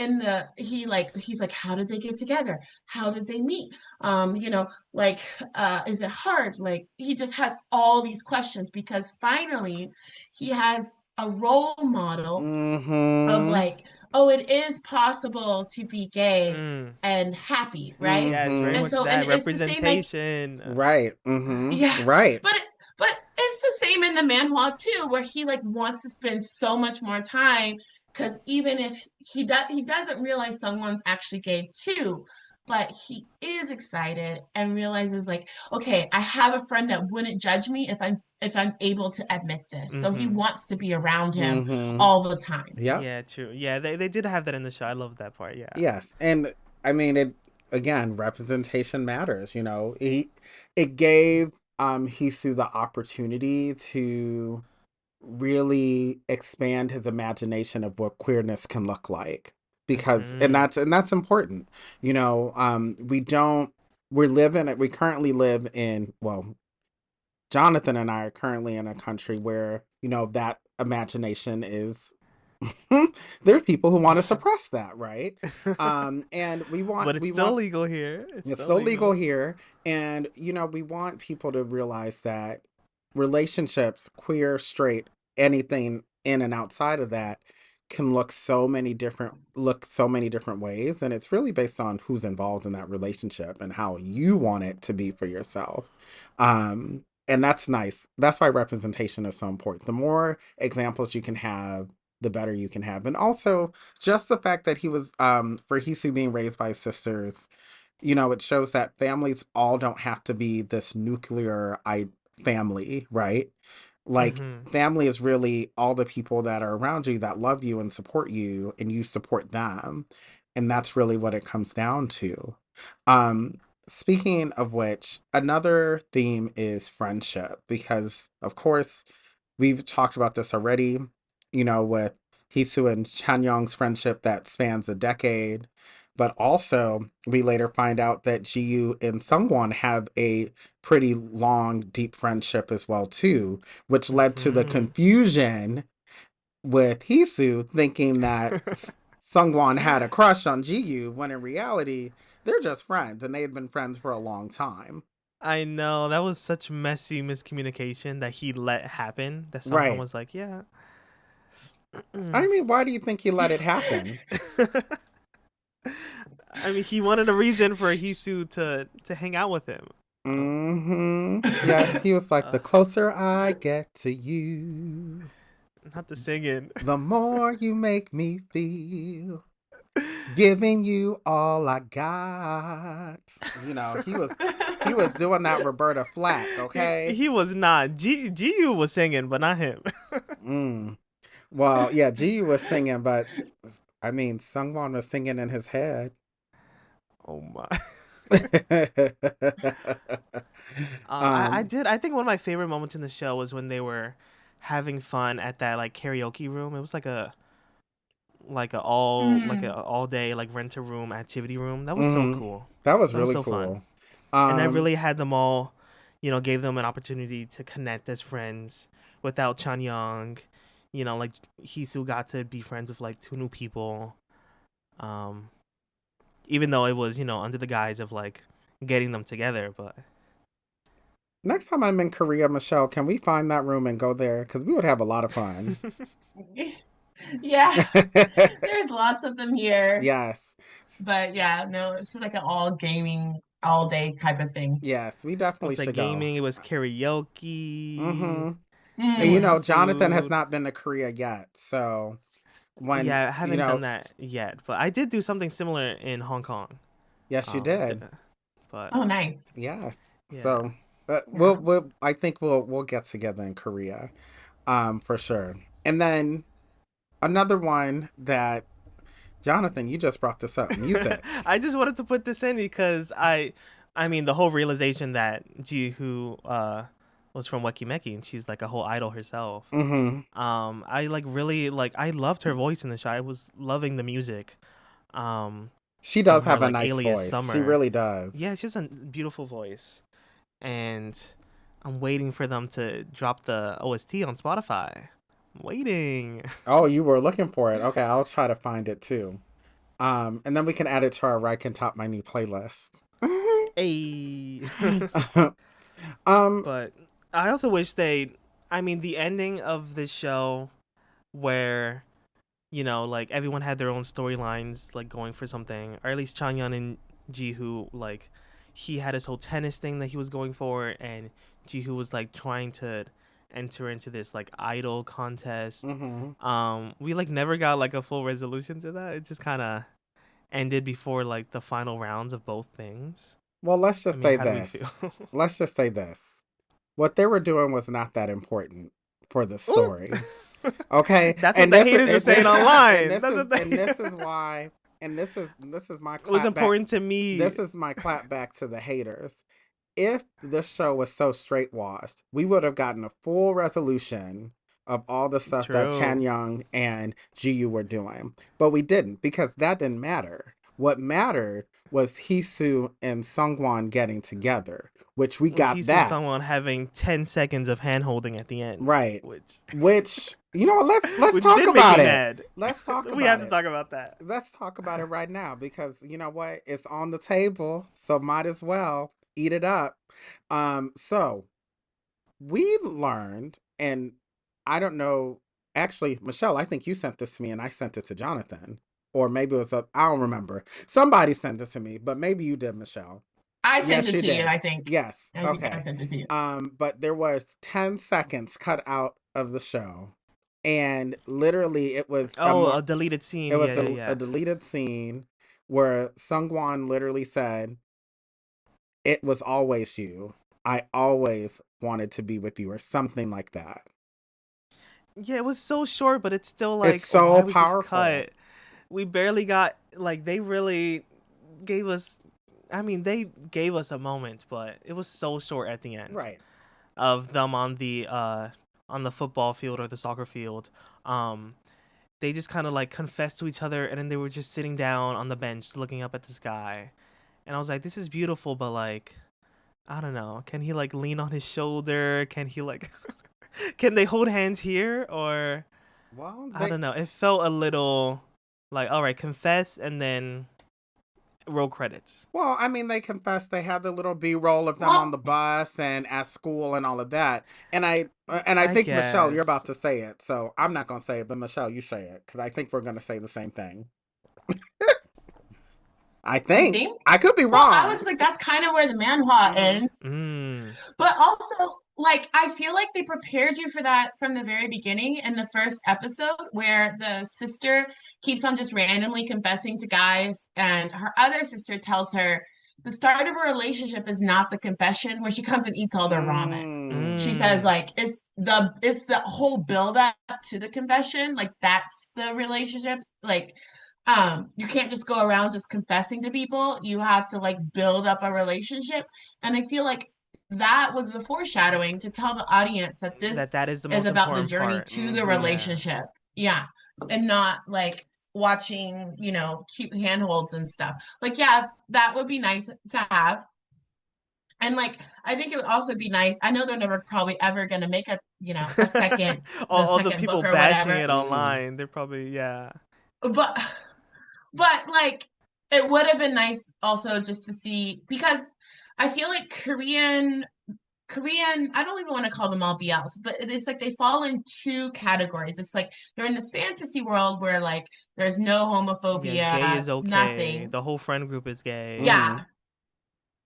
S4: he's like, how did they get together? How did they meet? Is it hard? Like, he just has all these questions, because finally he has a role model of like, oh, it is possible to be gay and happy, right?
S2: Yeah, it's very much that representation.
S1: Right.
S4: Yeah.
S1: Right.
S4: But it's the same in the manhwa too, where he like wants to spend so much more time, because even if he doesn't realize Sungwon's actually gay too, but he is excited and realizes like, okay, I have a friend that wouldn't judge me if I'm able to admit this. So he wants to be around him all the time.
S2: Yeah, true. Yeah, they did have that in the show. I love that part. Yeah.
S1: Yes, and again, representation matters. It gave Heesu the opportunity to really expand his imagination of what queerness can look like, because and that's important. We currently live in, well, Jonathan and I are currently in a country where that imagination is there's people who want to suppress that, right? And we want,
S2: but it's still legal here.
S1: It's still legal here, and we want people to realize that relationships, queer, straight, anything in and outside of that, can look so many different ways, and it's really based on who's involved in that relationship and how you want it to be for yourself. And that's nice. That's why representation is so important. The more examples you can have the better you can have. And also just the fact that he was for Heesu being raised by his sisters, it shows that families all don't have to be this nuclear family, right? Like family is really all the people that are around you that love you and support you and you support them. And that's really what it comes down to. Um Speaking of which, another theme is friendship because of course we've talked about this already, with Hisu and Chanyong's friendship that spans a decade. But also, we later find out that Jiyu and Sungwon have a pretty long, deep friendship as well, too, which led to the confusion with Hisu thinking that Sungwon had a crush on Jiyu, when in reality, they're just friends, and they had been friends for a long time.
S2: I know, that was such messy miscommunication that he let happen, that Sungwon
S1: Right.
S2: was like, yeah.
S1: I mean, why do you think he let it happen?
S2: I mean, he wanted a reason for Hisu to hang out with him.
S1: Yes, he was like, the closer I get to you,
S2: not the singing,
S1: the more you make me feel, giving you all I got. He was doing that Roberta Flack, okay?
S2: He was not. Jiyu was singing, but not him.
S1: Well, yeah, Jiyu was singing, but I mean, Sungwon was singing in his head.
S2: Oh my. I think one of my favorite moments in the show was when they were having fun at that like karaoke room. It was like a all day like rent a room activity room. That was so cool.
S1: That was really
S2: so
S1: cool.
S2: Fun. And that really had them all, gave them an opportunity to connect as friends without Chanyong. Like Hisu got to be friends with like 2 new people. Even though it was, under the guise of like getting them together, but
S1: next time I'm in Korea, Michelle, can we find that room and go there? Because we would have a lot of fun.
S4: Yeah, there's lots of them here.
S1: Yes.
S4: But yeah, no, it's just like an all gaming, all day type of thing.
S1: Yes, we definitely should
S2: gaming,
S1: go.
S2: It was karaoke.
S1: And, Jonathan has not been to Korea yet, so when
S2: I haven't done that yet, but I did do something similar in Hong Kong.
S1: Yes, you did.
S4: But nice.
S1: Yes. Yeah. So we'll I think we'll get together in Korea, for sure. And then another one that Jonathan, you just brought this up, music.
S2: I just wanted to put this in because I mean the whole realization that Ji-hoo was from Weki Meki and she's like a whole idol herself. I like really I loved her voice in the show. I was loving the music.
S1: She does have a nice voice. Summer. She really does.
S2: Yeah, she has a beautiful voice. And I'm waiting for them to drop the OST on Spotify. I'm waiting.
S1: Oh, you were looking for it. Okay, I'll try to find it too. And then we can add it to our RyCanTopMyKnee playlist.
S2: Hey. But I also wish the ending of the show where like everyone had their own storylines like going for something, or at least Chanyeon and Ji-hoo, like he had his whole tennis thing that he was going for, and Ji-hoo was like trying to enter into this like idol contest. We like never got like a full resolution to that. It just kind of ended before like the final rounds of both things.
S1: Well, let's just say this. Let's just say this. What they were doing was not that important for the story. Okay,
S2: that's what the haters are saying online.
S1: This is why. And this is my.
S2: It was important to me.
S1: This is my clap back to the haters. If this show was so straight washed, we would have gotten a full resolution of all the stuff that Chanyeong and Jiyu were doing, but we didn't because that didn't matter. What mattered was Heesu and Sungwon getting together, which we got
S2: Heesu
S1: that.
S2: And Sungwon having 10 seconds of hand holding at the end,
S1: right? Which let's talk about it. Let's talk.
S2: We have to talk about that.
S1: Let's talk about it right now because you know what? It's on the table, so might as well eat it up. So we've learned, and I don't know. Actually, Michelle, I think you sent this to me, and I sent it to Jonathan. Or maybe it was I don't remember. Somebody sent it to me, but maybe you did, Michelle.
S4: I sent it to you, I think.
S1: Yes.
S4: Okay. I sent it to you.
S1: But there was 10 seconds cut out of the show. And literally it was
S2: a deleted scene.
S1: It was
S2: Yeah.
S1: a deleted scene where Sungwon literally said, "It was always you. I always wanted to be with you," or something like that.
S2: Yeah, it was so short, but it's still like,
S1: It's so
S2: why was this
S1: powerful.
S2: cut? We barely got, like, they really gave us, I mean, they gave us a moment, but it was so short at the end.
S1: Right.
S2: Of them on the football field or the soccer field. They just kind of like confessed to each other, and then they were just sitting down on the bench looking up at the sky. And I was like, this is beautiful, but like, I don't know. Can he like lean on his shoulder? Can he like can they hold hands here? Or I don't know. It felt a little like, all right, confess and then roll credits.
S1: Well, I mean, they confessed. They had the little B-roll of them on the bus and at school and all of that. And I think,
S2: guess.
S1: Michelle, you're about to say it, so I'm not gonna say it, but Michelle, you say it, because I think we're gonna say the same thing. I think? I could be wrong.
S4: Well, I was like, that's kind of where the manhwa ends. But also, like, I feel like they prepared you for that from the very beginning in the first episode, where the sister keeps on just randomly confessing to guys, and her other sister tells her the start of a relationship is not the confession where she comes and eats all their ramen. She says, like, it's the whole build up to the confession. Like, that's the relationship. Like, you can't just go around just confessing to people. You have to like build up a relationship. And I feel like that was the foreshadowing to tell the audience that this
S2: that is the most
S4: about the journey
S2: part.
S4: to the relationship. Yeah. And not like watching, you know, cute handholds and stuff. Like, yeah, that would be nice to have. And like, I think it would also be nice. I know they're never probably ever going to make a, you know, a second,
S2: all the people bashing it online. They're probably, yeah.
S4: But like, it would have been nice also just to see, because I feel like Korean, I don't even want to call them all BLs, but it's like they fall in two categories. It's like they're in this fantasy world where like there's no homophobia,
S2: gay is okay.
S4: Nothing.
S2: The whole friend group is gay.
S4: Yeah.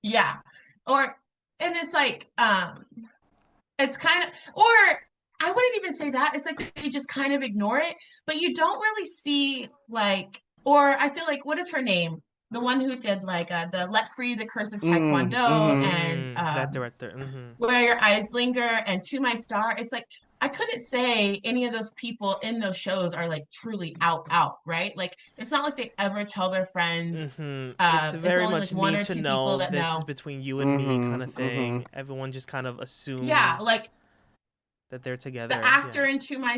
S4: Yeah. And it's like, it's kind of, or I wouldn't even say that. It's like they just kind of ignore it, but you don't really see like, or I feel like, what is her name? The one who did like the Let Free the Curse of Taekwondo and
S2: that director.
S4: Where Your Eyes Linger and To My Star. It's like, I couldn't say any of those people in those shows are like truly out, right? Like, it's not like they ever tell their friends.
S2: It's very
S4: only,
S2: much
S4: like, one
S2: need
S4: or
S2: to
S4: two
S2: know
S4: that
S2: this
S4: know.
S2: is between you and me kind of thing. Everyone just kind of assumes.
S4: Yeah, like
S2: that they're together.
S4: The actor in To My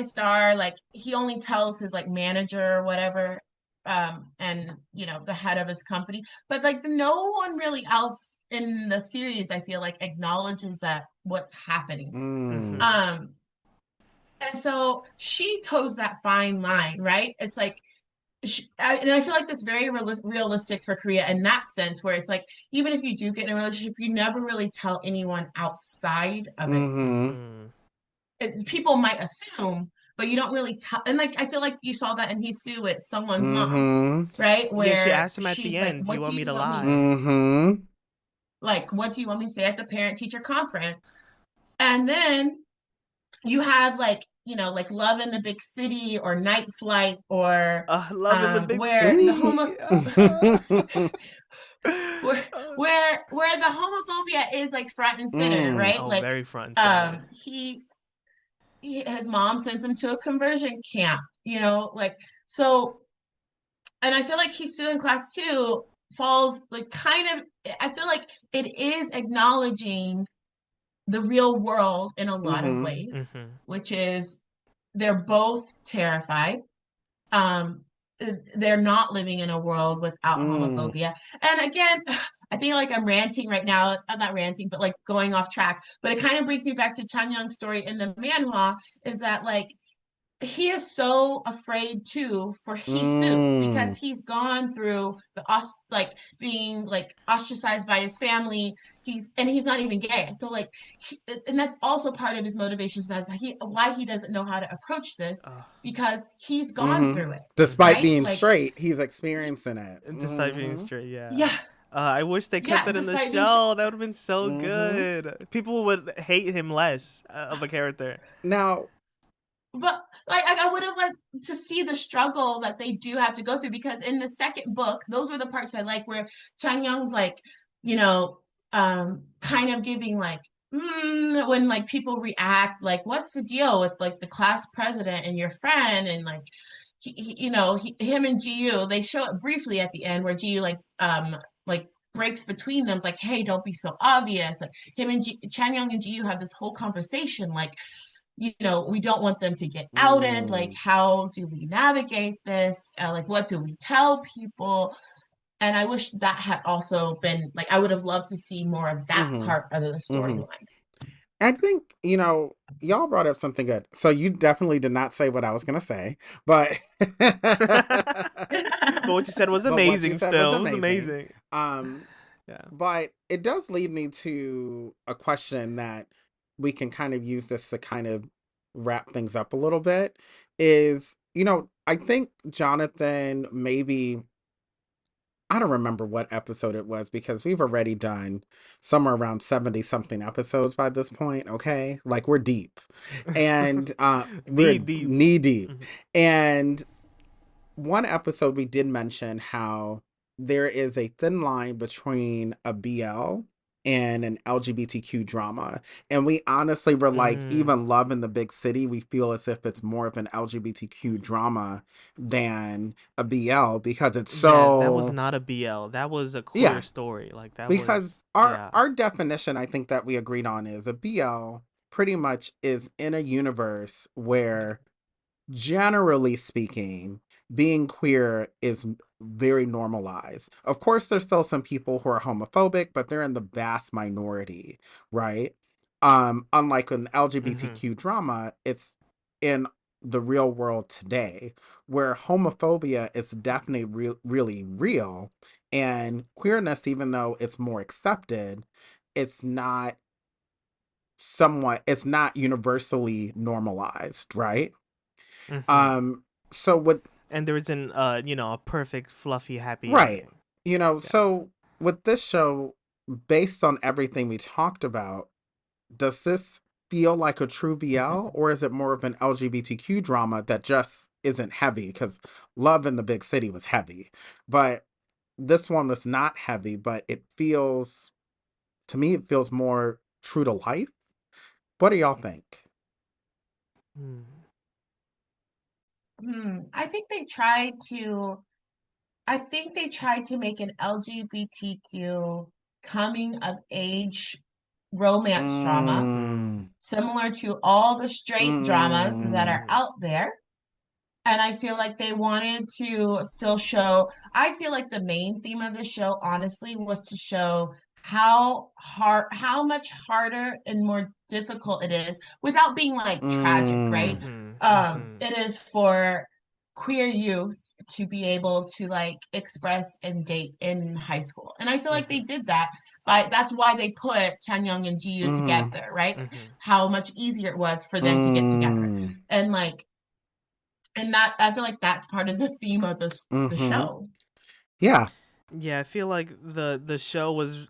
S4: Star, like he only tells his like manager or whatever, and you know, the head of his company, but like no one really else in the series, I feel like, acknowledges that what's happening. And so she toes that fine line, right? It's like, and I feel like that's very realistic for Korea in that sense, where it's like, even if you do get in a relationship, you never really tell anyone outside of it. People might assume, but you don't really tell. And like, I feel like you saw that in Heesu with someone's mom, right? Where
S2: she asked him at the end, do you want me to lie?
S4: Like, what do you want me to say at the parent-teacher conference? And then you have like, you know, like Love in the Big City or Night Flight or
S2: Love in the Big
S4: where
S2: City.
S4: where the homophobia is like front and center, right?
S2: Oh,
S4: like
S2: very front and
S4: center. His mom sends him to a conversion camp, you know, like, so, and I feel like Heesu in Class 2 falls like kind of, I feel like it is acknowledging the real world in a lot of ways, which is they're both terrified. They're not living in a world without homophobia. And again, I think like I'm ranting right now. I'm not ranting, but like going off track. But it kind of brings me back to Chan Young's story in the manhwa, is that like he is so afraid too for Heesu because he's gone through the like being like ostracized by his family. He's not even gay. So like, and that's also part of his motivations as why he doesn't know how to approach this, because he's gone through it.
S1: Despite being like, straight, he's experiencing it.
S2: Despite being straight, yeah.
S4: Yeah.
S2: I wish they kept
S4: Yeah,
S2: it in the
S4: despite being
S2: show. That would have been so
S1: Mm-hmm.
S2: good. People would hate him less of a character.
S1: Now,
S4: but like I would have liked to see the struggle that they do have to go through because in the second book, those were the parts I like where Chang Young's like, you know, kind of giving like when like people react like what's the deal with like the class president and your friend and like him and GU they show it briefly at the end where GU like breaks between them. It's like, hey, don't be so obvious. Like him and Chan Young and GU have this whole conversation like we don't want them to get outed. Like,
S1: mm,
S4: how do we navigate this? Like, what do we tell people? And I wish that had also been like, I would have loved to see more of that
S1: mm-hmm,
S4: part of the
S1: mm-hmm.
S4: storyline.
S1: I think, y'all brought up something good. So you definitely did not say what I was going to say, but
S2: But what you said was
S1: but what you
S2: amazing
S1: said was
S2: still. It was
S1: amazing.
S2: amazing.
S1: Um,
S2: Yeah.
S1: but it does lead me to a question that we can kind of use this to kind of wrap things up a little bit is, I think Jonathan maybe I don't remember what episode it was because we've already done somewhere around 70 something episodes by this point, okay? Like we're deep. And we're
S2: Deep, deep.
S1: knee deep.
S2: Mhm.
S1: And one episode we did mention how there is a thin line between a BL and an LGBTQ drama. And we honestly were like,
S2: Mm.
S1: even Love in the Big City, we feel as if it's more of an LGBTQ drama than a BL because it's
S2: Yeah, that was
S1: so,
S2: not a BL. That was a queer
S1: yeah.
S2: story. Like that was
S1: Because our
S2: yeah.
S1: our definition I think that we agreed on is a BL pretty much is in a universe where generally speaking, being queer is very normalized. Of course, there's still some people who are homophobic, but they're in the vast minority, right? Unlike an
S2: Mhm.
S1: LGBTQ drama, it's in the real world today, where homophobia is definitely really real, and queerness, even though it's more accepted, it's not it's not universally normalized, right?
S2: Mhm.
S1: Um, so with
S2: And there isn't a perfect fluffy happy
S1: right,
S2: ending. Yeah.
S1: so with this show, based on everything we talked about, does this feel like a true BL or is it more of an LGBTQ drama that just isn't heavy? Because Love in the Big City was heavy, but this one was not heavy, but to me, it feels more true to life. What do y'all think?
S2: Mm.
S4: I think they tried to. I think they tried to make an LGBTQ coming of age romance drama
S2: Mhm.
S1: Mm,
S4: similar to all the straight dramas that are
S1: mm,
S2: Mhm.
S4: out there. And I feel like they wanted to still show, I feel like the main theme of the show, honestly, was to show how much harder and more difficult it is without being like tragic, right?
S1: mm,
S2: Mhm. Mhm.
S4: It is for queer youth to be able to like express and date in high school. And I feel like they
S2: Mhm.
S4: did that by that's why they put Chan Young and Ji Yu
S1: mm,
S4: together, right?
S2: Mhm.
S4: How much easier it was for them to get together.
S1: mm,
S4: And like and that I feel like that's part of the theme of the
S1: mm-hmm.
S4: show.
S1: Yeah.
S2: Yeah, I feel like the show was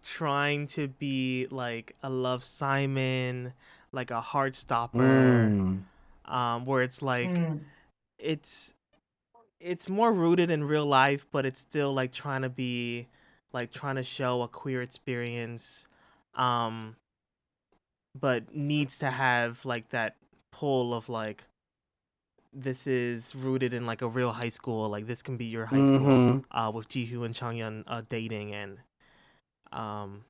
S2: trying to be like a Love Simon, like a Heartstopper,
S1: Mm,
S2: where it's like
S4: Mm.
S2: it's it's more rooted in real life, but it's still like trying to be like trying to show a queer experience, um, but needs to have like that pull of like this is rooted in like a real high school, like this can be your high school,
S1: mm-hmm.
S2: with Jihoon and Changyun dating and um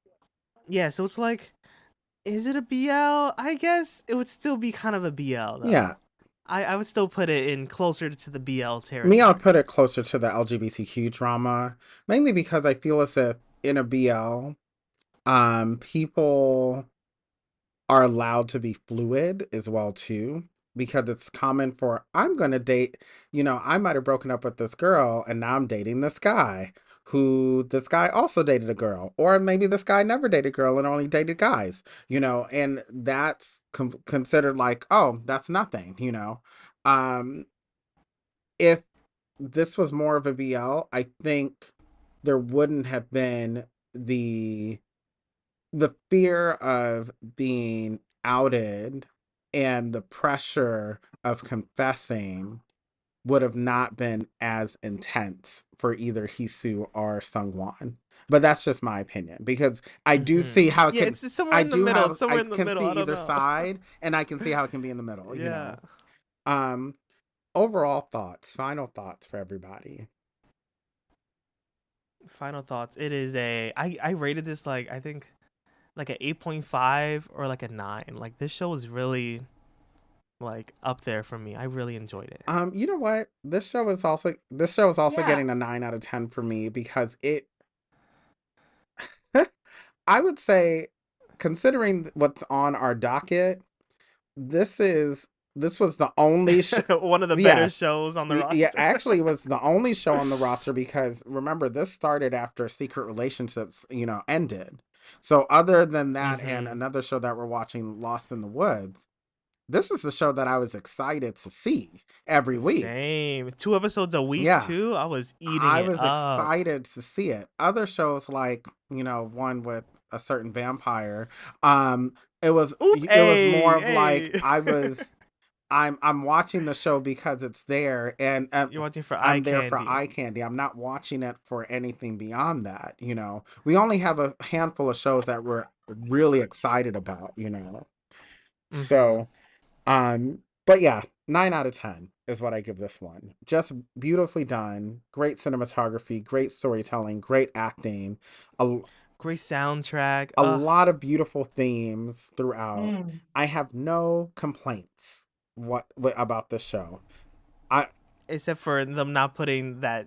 S2: yeah, so it's like is it a BL? I guess it would still be kind of a BL
S1: Yeah.
S2: though. I would still put it in closer to the BL
S1: Me, I'll
S2: territory.
S1: put it closer to the LGBTQ drama, mainly because I feel as if in a BL, people are allowed to be fluid as well too because it's common for I'm going to date, I might have broken up with this girl and now I'm dating this guy who this guy also dated a girl or maybe this guy never dated a girl and only dated guys, and that's considered like, oh, that's nothing. Um if this was more of a BL, I think there wouldn't have been the fear of being outed and the pressure of confessing would have not been as intense for either Hisu or Sungwon. But that's just my opinion, because I do see how it
S2: Yeah,
S1: can.
S2: it's somewhere
S1: I
S2: in the
S1: do
S2: middle.
S1: have.
S2: It's
S1: I
S2: somewhere in the
S1: can
S2: middle.
S1: see
S2: I don't
S1: either
S2: know.
S1: side, and I can see how it can be in the middle.
S2: Yeah.
S1: Um. Overall thoughts. Final thoughts for everybody.
S2: Final thoughts. It is I rated this like I think like an 8.5 or like a 9. Like this show was really like up there for me. I really enjoyed it.
S1: You know what? This show is also
S4: Yeah.
S1: getting a 9 out of 10 for me, because it I would say, considering what's on our docket, this is this was the only
S2: One of the better
S1: yes.
S2: shows on the
S1: Yeah,
S2: roster.
S1: actually it was the only show on the roster, because remember, this started after Secret Relationships, ended. So other than that and another show that we're watching, Lost in the Woods, this was the show that I was excited to see every week.
S2: Same. 2 episodes a week
S1: Yeah.
S2: too. I was eating
S1: I
S2: it
S1: was
S2: up.
S1: excited to see it. Other shows, like, one with a certain vampire, um,
S2: Oop,
S1: it was more of like,
S2: hey.
S1: I'm watching the show because it's there, and
S2: You're watching for eye
S1: I'm there for
S2: candy.
S1: eye candy. I'm not watching it for anything beyond that. We only have a handful of shows that we're really excited about. So, but yeah, 9 out of 10 is what I give this one. Just beautifully done, great cinematography, great storytelling, great acting, a,
S2: Great soundtrack.
S1: a lot of beautiful themes throughout.
S4: Mm.
S1: I have no complaints about this show. I
S2: Except for them not putting that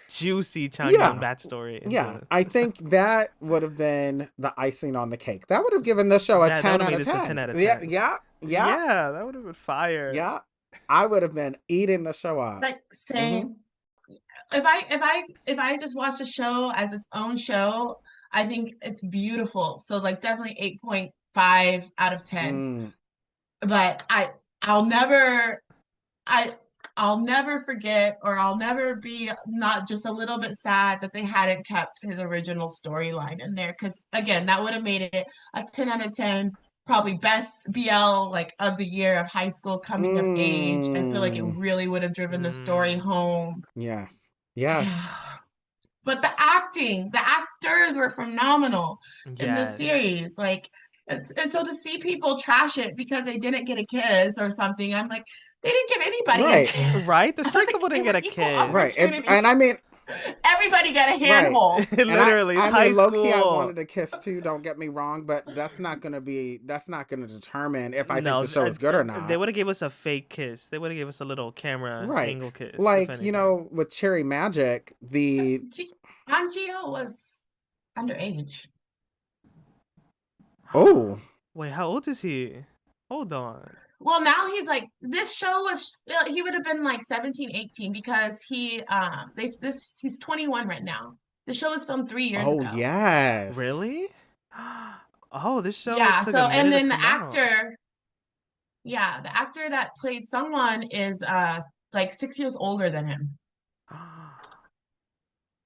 S2: juicy Changyun
S1: Yeah,
S2: backstory
S1: yeah.
S2: into
S1: I think that would have been the icing on the cake. That would have given the show a
S2: that
S1: 10
S2: would have
S1: out
S2: made
S1: of
S2: this a 10
S1: 10.
S2: out of
S1: Yeah,
S2: 10.
S1: yeah, yeah,
S2: Yeah, that would have been fire.
S1: yeah. I would have been eating the show up.
S4: Like
S1: Hmm.
S4: saying, if I just watch a show as its own show, I think it's beautiful. So like definitely 8.5 out of 10.
S1: Mm.
S4: But I'll never I I'll never forget, or I'll never be not just a little bit sad that they hadn't kept his original storyline in there, because again, that would have made it a 10 out of 10, probably best BL like of the year of high school coming of age. I feel like it
S1: Mm.
S4: really would have driven the story
S2: Mm,
S4: home.
S1: Yes.
S4: Yeah.
S1: Yes.
S4: But the actors were phenomenal in the
S2: yes.
S4: series. Like, and so to see people trash it because they didn't get a kiss or something, I'm like, they didn't give anybody a
S1: Right.
S2: Right?
S4: kiss.
S2: The
S4: I was
S2: straight
S4: like,
S2: couple
S4: they
S2: didn't get
S4: were
S2: a
S4: equal
S2: kiss.
S1: Right.
S4: opportunity.
S1: And I mean,
S4: Everybody got a
S1: right.
S4: handhold.
S1: And I
S2: Literally,
S1: I
S2: high
S1: mean, low key, I
S2: school.
S1: wanted a kiss too, don't get me wrong, but that's not gonna determine if I think
S2: No,
S1: the show is good or
S2: they
S1: not.
S2: would have gave us a fake kiss. They would have gave us a little camera
S1: Right.
S2: angle kiss, if
S1: Like,
S2: anything.
S1: with Cherry Magic, the
S4: Anjio was underage.
S1: oh,
S2: Wait, how old is he? Hold on.
S4: Well, now he's like, this show was, he would have been like 17, 18, because he's 21 right now. The show was filmed 3 years
S1: oh
S4: ago.
S1: yes.
S2: Really? Oh, this show
S4: Yeah.
S2: took a
S4: So, and
S2: minute to
S4: then
S2: come out.
S4: the actor that played Sungwon is like 6 years older than him.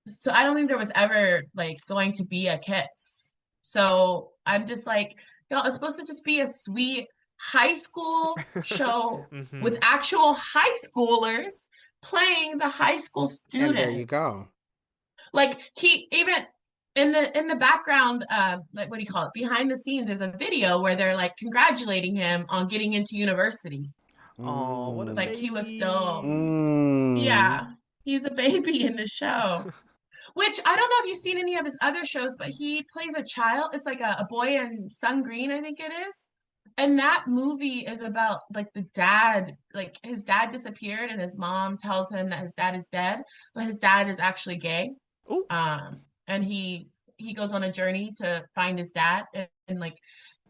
S4: So I don't think there was ever like going to be a kiss. So I'm just like, it's supposed to just be a sweet high school show with actual high schoolers playing the high school
S1: And there you
S4: students.
S1: go.
S4: Like, he even in the background, like, what do you call it? Behind the scenes, there's a video where they're like congratulating him on getting into university.
S2: Oh, what a
S4: Like, he was still,
S2: baby.
S1: Mm.
S4: yeah, he's a baby in the show. Which, I don't know if you've seen any of his other shows, but he plays a child. It's like a boy in Sun Green, I think it is. And that movie is about like the dad, like his dad disappeared and his mom tells him that his dad is dead, but his dad is actually gay.
S2: Ooh.
S4: And he goes on a journey to find his dad, and like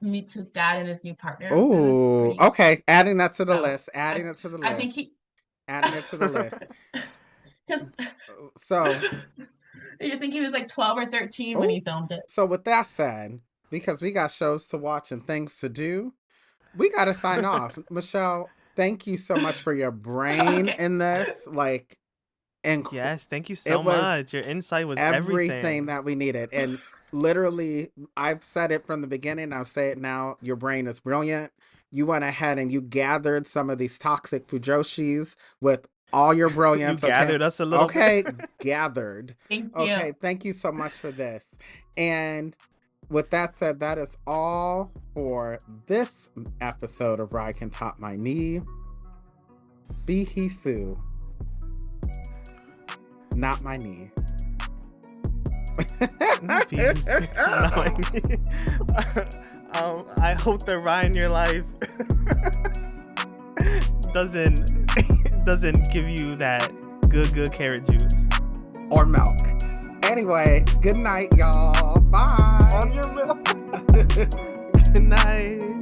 S4: meets his dad and his new partner. It was
S1: Oh,
S4: pretty,
S1: okay. Adding that to the
S4: so
S1: list. Adding it to the
S4: I think
S1: list. Adding it to the list.
S4: because
S1: So,
S4: you think he was like 12 or 13 when
S1: oh,
S4: he filmed it.
S1: so with that said, because we got shows to watch and things to do, we got to sign off. Michelle, thank you so much for your brain
S4: Okay.
S1: in this. Like, And
S2: yes, thank you so much. Your insight was everything
S1: that we needed. And literally, I've said it from the beginning, I'll say it now, your brain is brilliant. You went ahead and you gathered some of these toxic fujoshis with all your brilliance.
S2: You gathered us a little bit.
S1: Gathered.
S4: Thank you.
S1: Okay, thank you so much for this. And with that said, that is all for this episode of RyCanTopMyKnee. Be Heesu. Not my knee.
S2: Not my knee. I hope the Rye in your life doesn't give you that good carrot juice
S1: or milk. Anyway, good night, y'all. Bye.
S2: On your milk. Good night.